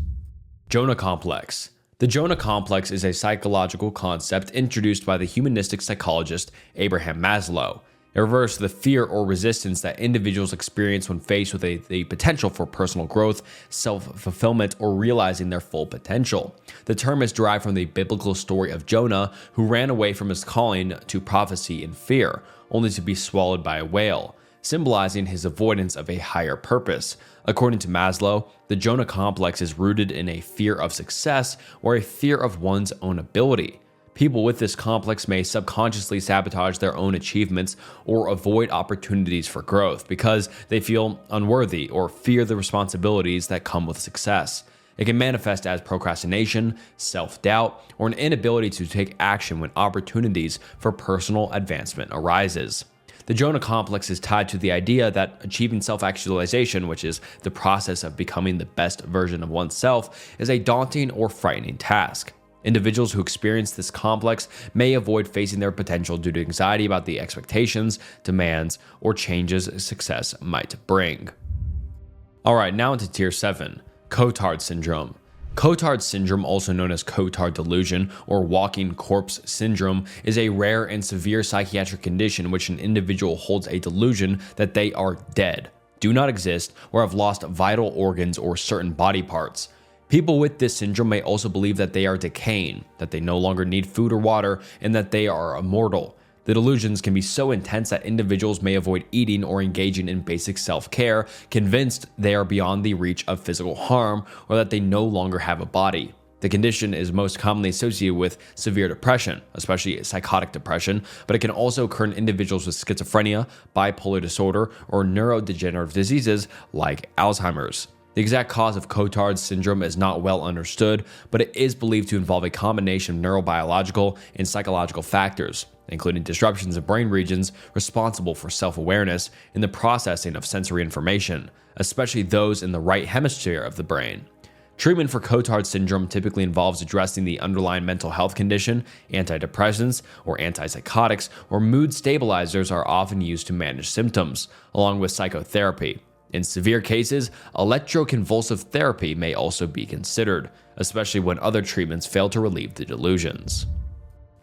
Jonah complex. The Jonah complex is a psychological concept introduced by the humanistic psychologist Abraham Maslow. It refers to the fear or resistance that individuals experience when faced with the potential for personal growth, self-fulfillment, or realizing their full potential. The term is derived from the biblical story of Jonah, who ran away from his calling to prophecy in fear, only to be swallowed by a whale, symbolizing his avoidance of a higher purpose. According to Maslow, the Jonah complex is rooted in a fear of success or a fear of one's own ability. People with this complex may subconsciously sabotage their own achievements or avoid opportunities for growth because they feel unworthy or fear the responsibilities that come with success. It can manifest as procrastination, self-doubt, or an inability to take action when opportunities for personal advancement arises. The Jonah complex is tied to the idea that achieving self-actualization, which is the process of becoming the best version of oneself, is a daunting or frightening task. Individuals who experience this complex may avoid facing their potential due to anxiety about the expectations, demands, or changes success might bring. Alright, now into Tier 7, Cotard syndrome. Cotard syndrome, also known as Cotard delusion or walking corpse syndrome, is a rare and severe psychiatric condition in which an individual holds a delusion that they are dead, do not exist, or have lost vital organs or certain body parts. People with this syndrome may also believe that they are decaying, that they no longer need food or water, and that they are immortal. The delusions can be so intense that individuals may avoid eating or engaging in basic self-care, convinced they are beyond the reach of physical harm or that they no longer have a body. The condition is most commonly associated with severe depression, especially psychotic depression, but it can also occur in individuals with schizophrenia, bipolar disorder, or neurodegenerative diseases like Alzheimer's. The exact cause of Cotard syndrome is not well understood, but it is believed to involve a combination of neurobiological and psychological factors, including disruptions of brain regions responsible for self-awareness and the processing of sensory information, especially those in the right hemisphere of the brain. Treatment for Cotard syndrome typically involves addressing the underlying mental health condition. Antidepressants or antipsychotics or mood stabilizers are often used to manage symptoms, along with psychotherapy. In severe cases, electroconvulsive therapy may also be considered, especially when other treatments fail to relieve the delusions.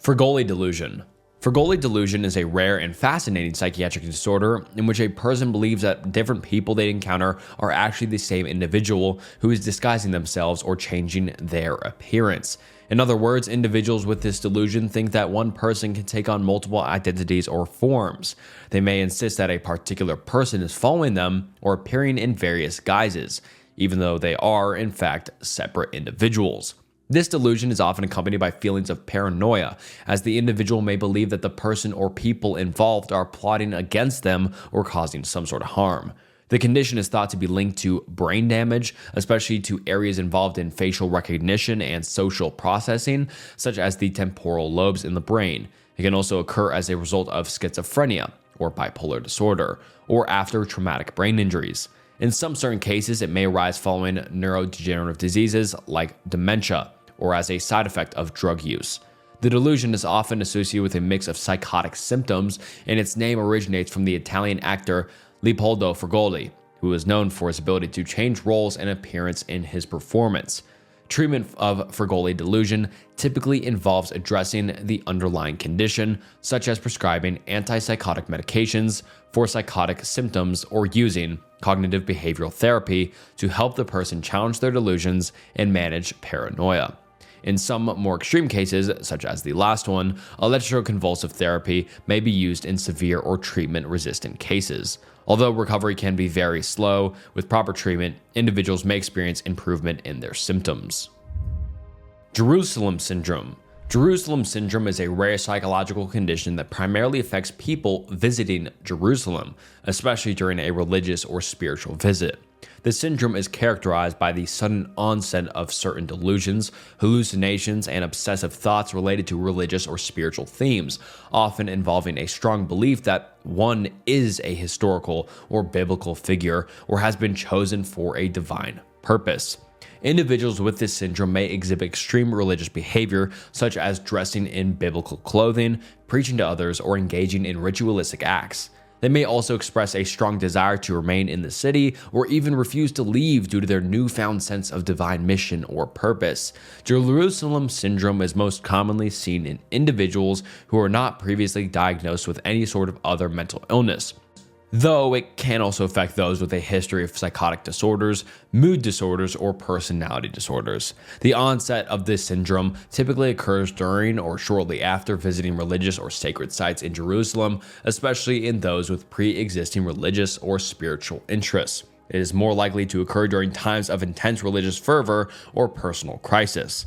Fregoli delusion. Fregoli delusion is a rare and fascinating psychiatric disorder in which a person believes that different people they encounter are actually the same individual who is disguising themselves or changing their appearance. In other words, individuals with this delusion think that one person can take on multiple identities or forms. They may insist that a particular person is following them or appearing in various guises, even though they are, in fact, separate individuals. This delusion is often accompanied by feelings of paranoia, as the individual may believe that the person or people involved are plotting against them or causing some sort of harm. The condition is thought to be linked to brain damage, especially to areas involved in facial recognition and social processing, such as the temporal lobes in the brain. It can also occur as a result of schizophrenia, or bipolar disorder, or after traumatic brain injuries. In some certain cases, it may arise following neurodegenerative diseases like dementia, or as a side effect of drug use. The delusion is often associated with a mix of psychotic symptoms, and its name originates from the Italian actor Leopoldo Frugoli, who is known for his ability to change roles and appearance in his performance. Treatment of Frugoli delusion typically involves addressing the underlying condition, such as prescribing antipsychotic medications for psychotic symptoms or using cognitive behavioral therapy to help the person challenge their delusions and manage paranoia. In some more extreme cases, such as the last one, electroconvulsive therapy may be used in severe or treatment-resistant cases. Although recovery can be very slow, with proper treatment, individuals may experience improvement in their symptoms. Jerusalem syndrome. Jerusalem syndrome is a rare psychological condition that primarily affects people visiting Jerusalem, especially during a religious or spiritual visit. The syndrome is characterized by the sudden onset of certain delusions, hallucinations, and obsessive thoughts related to religious or spiritual themes, often involving a strong belief that one is a historical or biblical figure or has been chosen for a divine purpose. Individuals with this syndrome may exhibit extreme religious behavior, such as dressing in biblical clothing, preaching to others, or engaging in ritualistic acts. They may also express a strong desire to remain in the city or even refuse to leave due to their newfound sense of divine mission or purpose. Jerusalem syndrome is most commonly seen in individuals who are not previously diagnosed with any sort of other mental illness, though it can also affect those with a history of psychotic disorders, mood disorders, or personality disorders. The onset of this syndrome typically occurs during or shortly after visiting religious or sacred sites in Jerusalem, especially in those with pre-existing religious or spiritual interests. It is more likely to occur during times of intense religious fervor or personal crisis.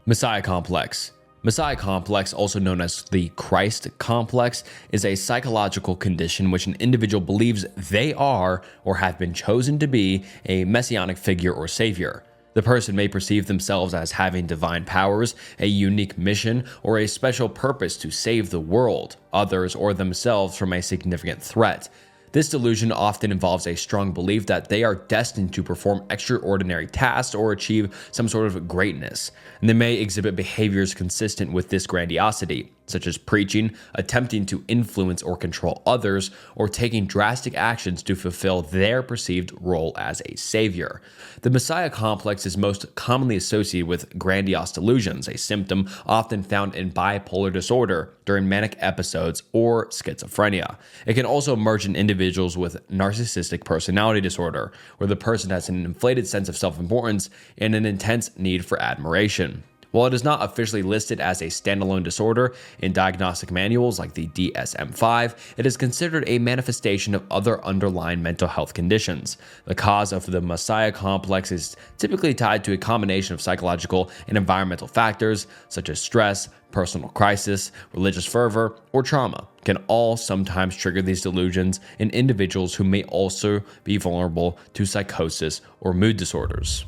Messiah complex. Messiah complex, also known as the Christ complex, is a psychological condition in which an individual believes they are or have been chosen to be a messianic figure or savior. The person may perceive themselves as having divine powers, a unique mission, or a special purpose to save the world, others, or themselves from a significant threat. This delusion often involves a strong belief that they are destined to perform extraordinary tasks or achieve some sort of greatness, and they may exhibit behaviors consistent with this grandiosity, such as preaching, attempting to influence or control others, or taking drastic actions to fulfill their perceived role as a savior. The Messiah complex is most commonly associated with grandiose delusions, a symptom often found in bipolar disorder during manic episodes or schizophrenia. It can also emerge in individuals with narcissistic personality disorder, where the person has an inflated sense of self-importance and an intense need for admiration. While it is not officially listed as a standalone disorder in diagnostic manuals like the DSM-5, it is considered a manifestation of other underlying mental health conditions. The cause of the Messiah complex is typically tied to a combination of psychological and environmental factors, such as stress, personal crisis, religious fervor, or trauma, can all sometimes trigger these delusions in individuals who may also be vulnerable to psychosis or mood disorders.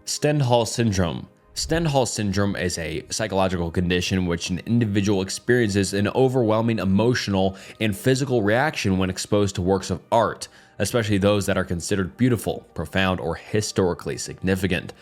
Stendhal syndrome. Stendhal syndrome is a psychological condition in which an individual experiences an overwhelming emotional and physical reaction when exposed to works of art, especially those that are considered beautiful, profound, or historically significant.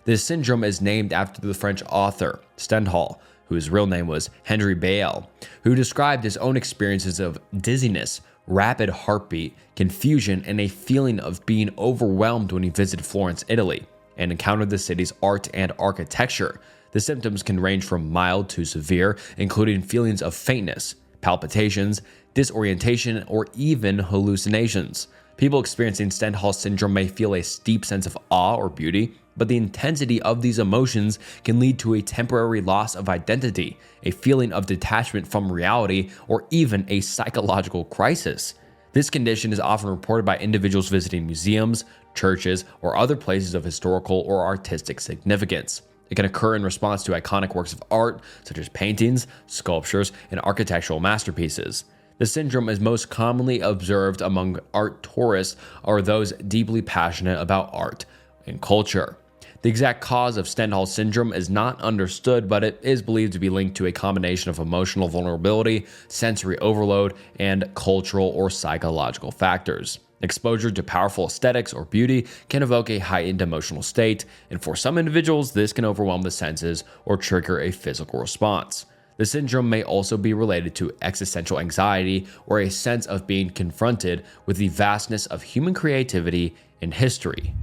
This syndrome is named after the French author Stendhal, whose real name was Henri Beyle, who described his own experiences of dizziness, rapid heartbeat, confusion, and a feeling of being overwhelmed when he visited Florence, Italy, and encountered the city's art and architecture. The symptoms can range from mild to severe, including feelings of faintness, palpitations, disorientation, or even hallucinations. People experiencing Stendhal syndrome may feel a steep sense of awe or beauty, but the intensity of these emotions can lead to a temporary loss of identity, a feeling of detachment from reality, or even a psychological crisis. This condition is often reported by individuals visiting museums, churches, or other places of historical or artistic significance. It can occur in response to iconic works of art, such as paintings, sculptures, and architectural masterpieces. The syndrome is most commonly observed among art tourists or those deeply passionate about art and culture. The exact cause of Stendhal syndrome is not understood, but it is believed to be linked to a combination of emotional vulnerability, sensory overload, and cultural or psychological factors. Exposure to powerful aesthetics or beauty can evoke a heightened emotional state, and for some individuals, this can overwhelm the senses or trigger a physical response. The syndrome may also be related to existential anxiety or a sense of being confronted with the vastness of human creativity and history.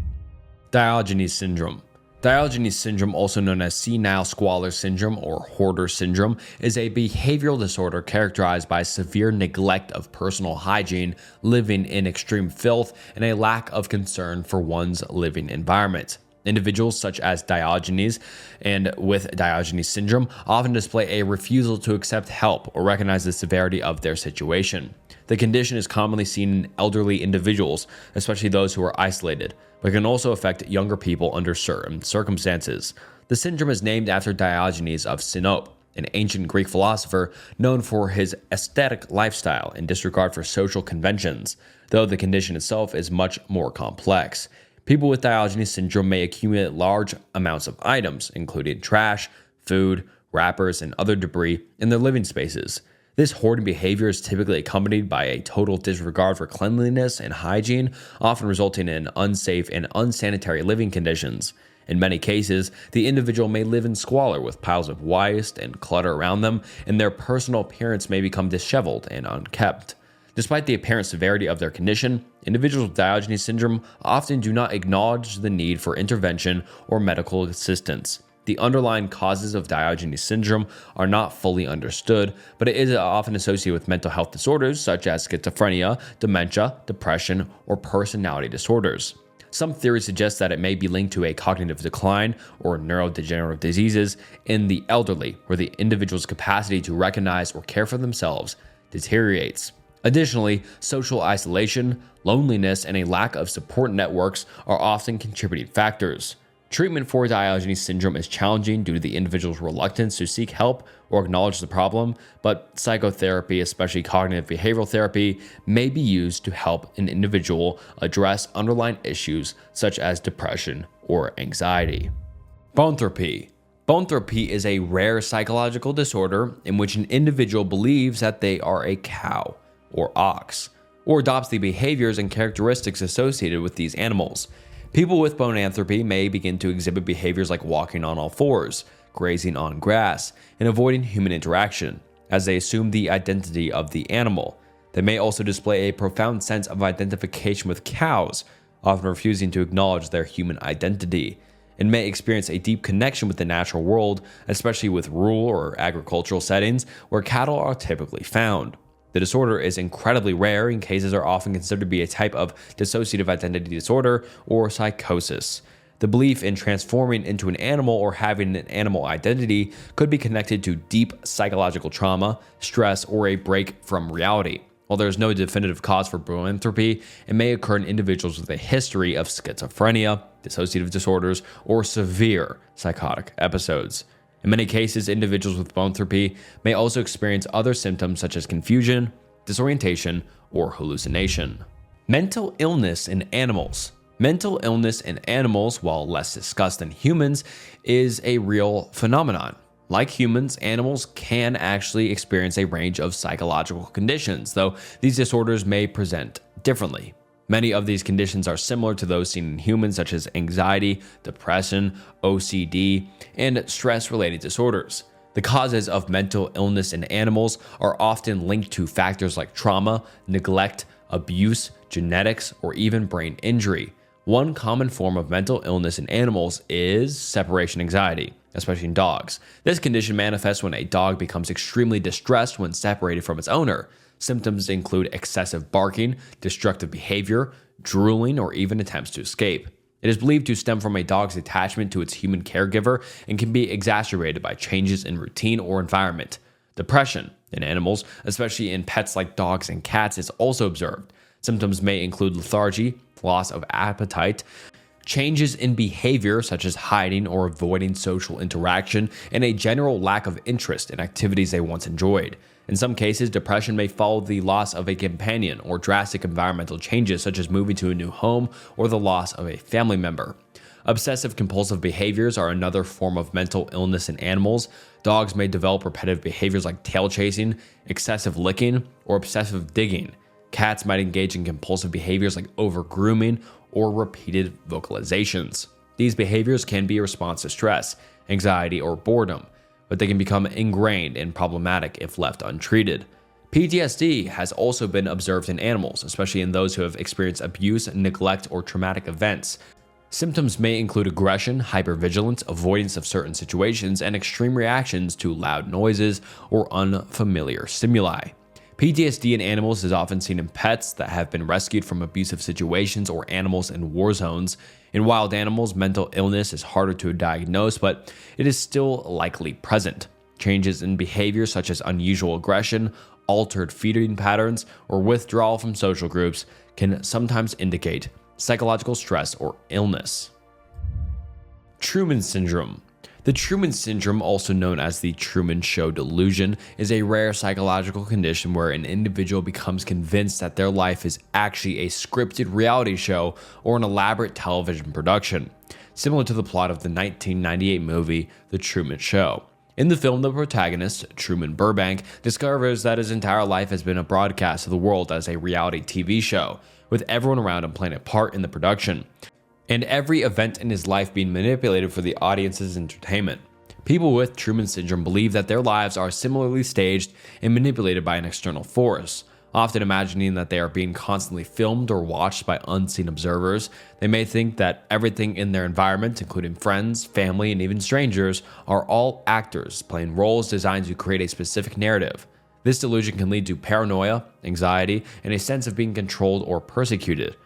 Diogenes syndrome. Diogenes syndrome, also known as senile squalor syndrome or hoarder syndrome, is a behavioral disorder characterized by severe neglect of personal hygiene, living in extreme filth, and a lack of concern for one's living environment. Individuals such as Diogenes and with Diogenes syndrome often display a refusal to accept help or recognize the severity of their situation. The condition is commonly seen in elderly individuals, especially those who are isolated, but can also affect younger people under certain circumstances. The syndrome is named after Diogenes of Sinope, an ancient Greek philosopher known for his aesthetic lifestyle and disregard for social conventions, though the condition itself is much more complex. People with Diogenes syndrome may accumulate large amounts of items, including trash, food, wrappers, and other debris in their living spaces. This hoarding behavior is typically accompanied by a total disregard for cleanliness and hygiene, often resulting in unsafe and unsanitary living conditions. In many cases, the individual may live in squalor with piles of waste and clutter around them, and their personal appearance may become disheveled and unkempt. Despite the apparent severity of their condition, individuals with Diogenes syndrome often do not acknowledge the need for intervention or medical assistance. The underlying causes of Diogenes syndrome are not fully understood, but it is often associated with mental health disorders such as schizophrenia, dementia, depression, or personality disorders. Some theories suggest that it may be linked to a cognitive decline or neurodegenerative diseases in the elderly, where the individual's capacity to recognize or care for themselves deteriorates. Additionally, social isolation, loneliness, and a lack of support networks are often contributing factors. Treatment for Diogenes syndrome is challenging due to the individual's reluctance to seek help or acknowledge the problem, but psychotherapy, especially cognitive behavioral therapy, may be used to help an individual address underlying issues such as depression or anxiety. Boanthropy. Boanthropy is a rare psychological disorder in which an individual believes that they are a cow or ox, or adopts the behaviors and characteristics associated with these animals. People with boanthropy may begin to exhibit behaviors like walking on all fours, grazing on grass, and avoiding human interaction, as they assume the identity of the animal. They may also display a profound sense of identification with cows, often refusing to acknowledge their human identity, and may experience a deep connection with the natural world, especially with rural or agricultural settings where cattle are typically found. The disorder is incredibly rare, and cases are often considered to be a type of dissociative identity disorder or psychosis. The belief in transforming into an animal or having an animal identity could be connected to deep psychological trauma, stress, or a break from reality. While there is no definitive cause for boanthropy, it may occur in individuals with a history of schizophrenia, dissociative disorders, or severe psychotic episodes. In many cases, individuals with boanthropy may also experience other symptoms such as confusion, disorientation, or hallucination. Mental illness in animals. Mental illness in animals, while less discussed than humans, is a real phenomenon. Like humans, animals can actually experience a range of psychological conditions, though these disorders may present differently. Many of these conditions are similar to those seen in humans, such as anxiety, depression, OCD, and stress-related disorders. The causes of mental illness in animals are often linked to factors like trauma, neglect, abuse, genetics, or even brain injury. One common form of mental illness in animals is separation anxiety, especially in dogs. This condition manifests when a dog becomes extremely distressed when separated from its owner. Symptoms include excessive barking, destructive behavior, drooling, or even attempts to escape. It is believed to stem from a dog's attachment to its human caregiver and can be exacerbated by changes in routine or environment. Depression in animals, especially in pets like dogs and cats, is also observed. Symptoms may include lethargy, loss of appetite, changes in behavior such as hiding or avoiding social interaction, and a general lack of interest in activities they once enjoyed. In some cases, depression may follow the loss of a companion or drastic environmental changes such as moving to a new home or the loss of a family member. Obsessive compulsive behaviors are another form of mental illness in animals. Dogs may develop repetitive behaviors like tail chasing, excessive licking, or obsessive digging. Cats might engage in compulsive behaviors like over-grooming or repeated vocalizations. These behaviors can be a response to stress, anxiety, or boredom, but they can become ingrained and problematic if left untreated. PTSD has also been observed in animals, especially in those who have experienced abuse, neglect, or traumatic events. Symptoms may include aggression, hypervigilance, avoidance of certain situations, and extreme reactions to loud noises or unfamiliar stimuli. PTSD in animals is often seen in pets that have been rescued from abusive situations or animals in war zones. In wild animals, mental illness is harder to diagnose, but it is still likely present. Changes in behavior such as unusual aggression, altered feeding patterns, or withdrawal from social groups can sometimes indicate psychological stress or illness. Truman Syndrome. The Truman Syndrome, also known as the Truman Show delusion, is a rare psychological condition where an individual becomes convinced that their life is actually a scripted reality show or an elaborate television production, similar to the plot of the 1998 movie The Truman Show. In the film, the protagonist, Truman Burbank, discovers that his entire life has been a broadcast to the world as a reality TV show, with everyone around him playing a part in the production, and every event in his life being manipulated for the audience's entertainment. People with Truman Syndrome believe that their lives are similarly staged and manipulated by an external force. Often imagining that they are being constantly filmed or watched by unseen observers, they may think that everything in their environment, including friends, family, and even strangers, are all actors playing roles designed to create a specific narrative. This delusion can lead to paranoia, anxiety, and a sense of being controlled or persecuted.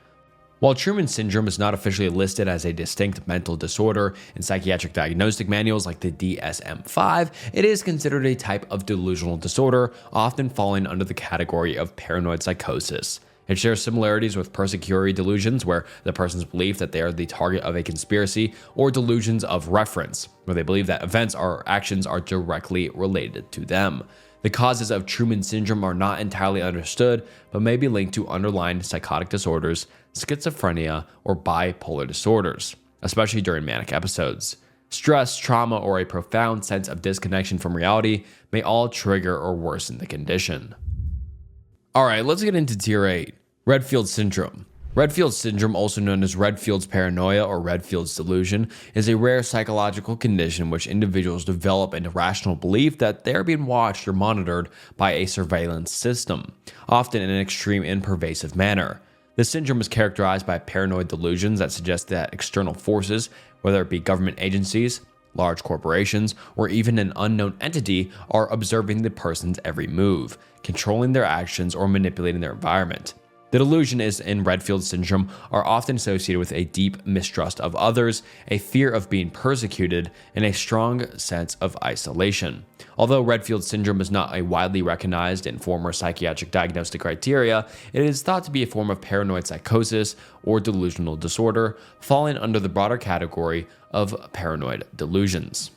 While Truman Syndrome is not officially listed as a distinct mental disorder in psychiatric diagnostic manuals like the DSM-5, it is considered a type of delusional disorder, often falling under the category of paranoid psychosis. It shares similarities with persecutory delusions, where the person's belief that they are the target of a conspiracy, or delusions of reference, where they believe that events or actions are directly related to them. The causes of Truman Syndrome are not entirely understood, but may be linked to underlying psychotic disorders, schizophrenia, or bipolar disorders, especially during manic episodes. Stress, trauma, or a profound sense of disconnection from reality may all trigger or worsen the condition. Alright, let's get into Tier 8, Redfield Syndrome. Redfield Syndrome, also known as Redfield's paranoia or Redfield's delusion, is a rare psychological condition in which individuals develop an irrational belief that they are being watched or monitored by a surveillance system, often in an extreme and pervasive manner. This syndrome is characterized by paranoid delusions that suggest that external forces, whether it be government agencies, large corporations, or even an unknown entity, are observing the person's every move, controlling their actions, or manipulating their environment. The delusions in Redfield Syndrome are often associated with a deep mistrust of others, a fear of being persecuted, and a strong sense of isolation. Although Redfield Syndrome is not a widely recognized and former psychiatric diagnostic criteria, it is thought to be a form of paranoid psychosis or delusional disorder, falling under the broader category of paranoid delusions.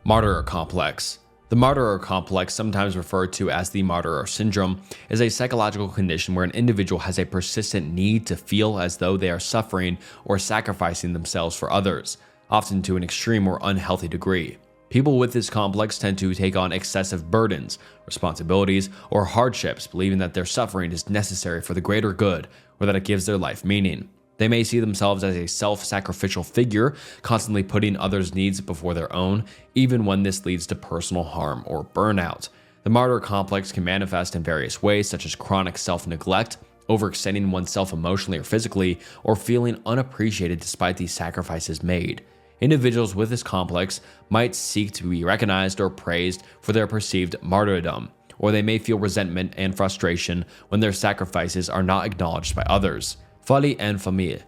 Martyr complex. The martyr complex, sometimes referred to as the martyr syndrome, is a psychological condition where an individual has a persistent need to feel as though they are suffering or sacrificing themselves for others, often to an extreme or unhealthy degree. People with this complex tend to take on excessive burdens, responsibilities, or hardships, believing that their suffering is necessary for the greater good or that it gives their life meaning. They may see themselves as a self-sacrificial figure, constantly putting others' needs before their own, even when this leads to personal harm or burnout. The martyr complex can manifest in various ways, such as chronic self-neglect, overextending oneself emotionally or physically, or feeling unappreciated despite the sacrifices made. Individuals with this complex might seek to be recognized or praised for their perceived martyrdom, or they may feel resentment and frustration when their sacrifices are not acknowledged by others. Folie en famille.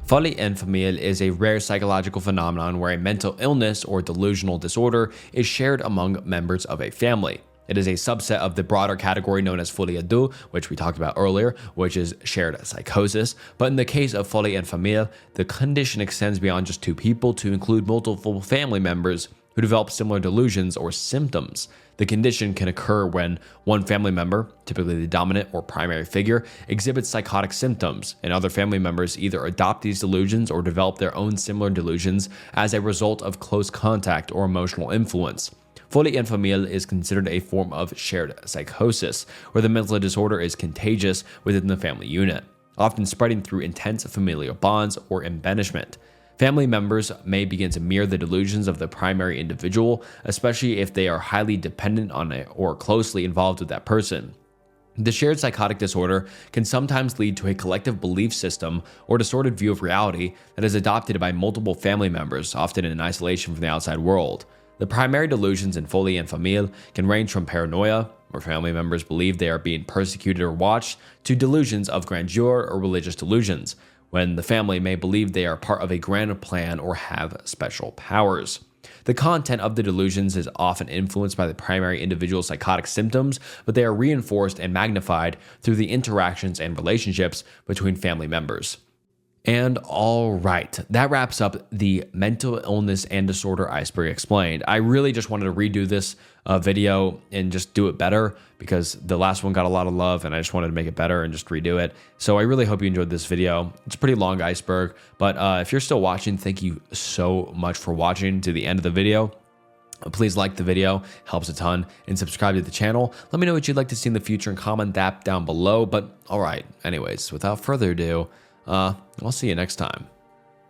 Folie en famille is a rare psychological phenomenon where a mental illness or delusional disorder is shared among members of a family. It is a subset of the broader category known as folie à deux, which we talked about earlier, which is shared psychosis. But in the case of folie en famille, the condition extends beyond just two people to include multiple family members who develop similar delusions or symptoms. The condition can occur when one family member, typically the dominant or primary figure, exhibits psychotic symptoms, and other family members either adopt these delusions or develop their own similar delusions as a result of close contact or emotional influence. Folie en famille is considered a form of shared psychosis, where the mental disorder is contagious within the family unit, often spreading through intense familial bonds or embellishment. Family members may begin to mirror the delusions of the primary individual, especially if they are highly dependent on it or closely involved with that person. The shared psychotic disorder can sometimes lead to a collective belief system or distorted view of reality that is adopted by multiple family members, often in isolation from the outside world. The primary delusions in folie en famille can range from paranoia, where family members believe they are being persecuted or watched, to delusions of grandeur or religious delusions, when the family may believe they are part of a grand plan or have special powers. The content of the delusions is often influenced by the primary individual's psychotic symptoms, but they are reinforced and magnified through the interactions and relationships between family members. And all right, that wraps up the mental illness and disorder iceberg explained. I really just wanted to redo this video and just do it better because the last one got a lot of love and I just wanted to make it better and just redo it. So I really hope you enjoyed this video. It's a pretty long iceberg, but if you're still watching, thank you so much for watching to the end of the video. Please like the video, helps a ton, and subscribe to the channel. Let me know what you'd like to see in the future and comment that down below. But all right, anyways, without further ado, I'll see you next time.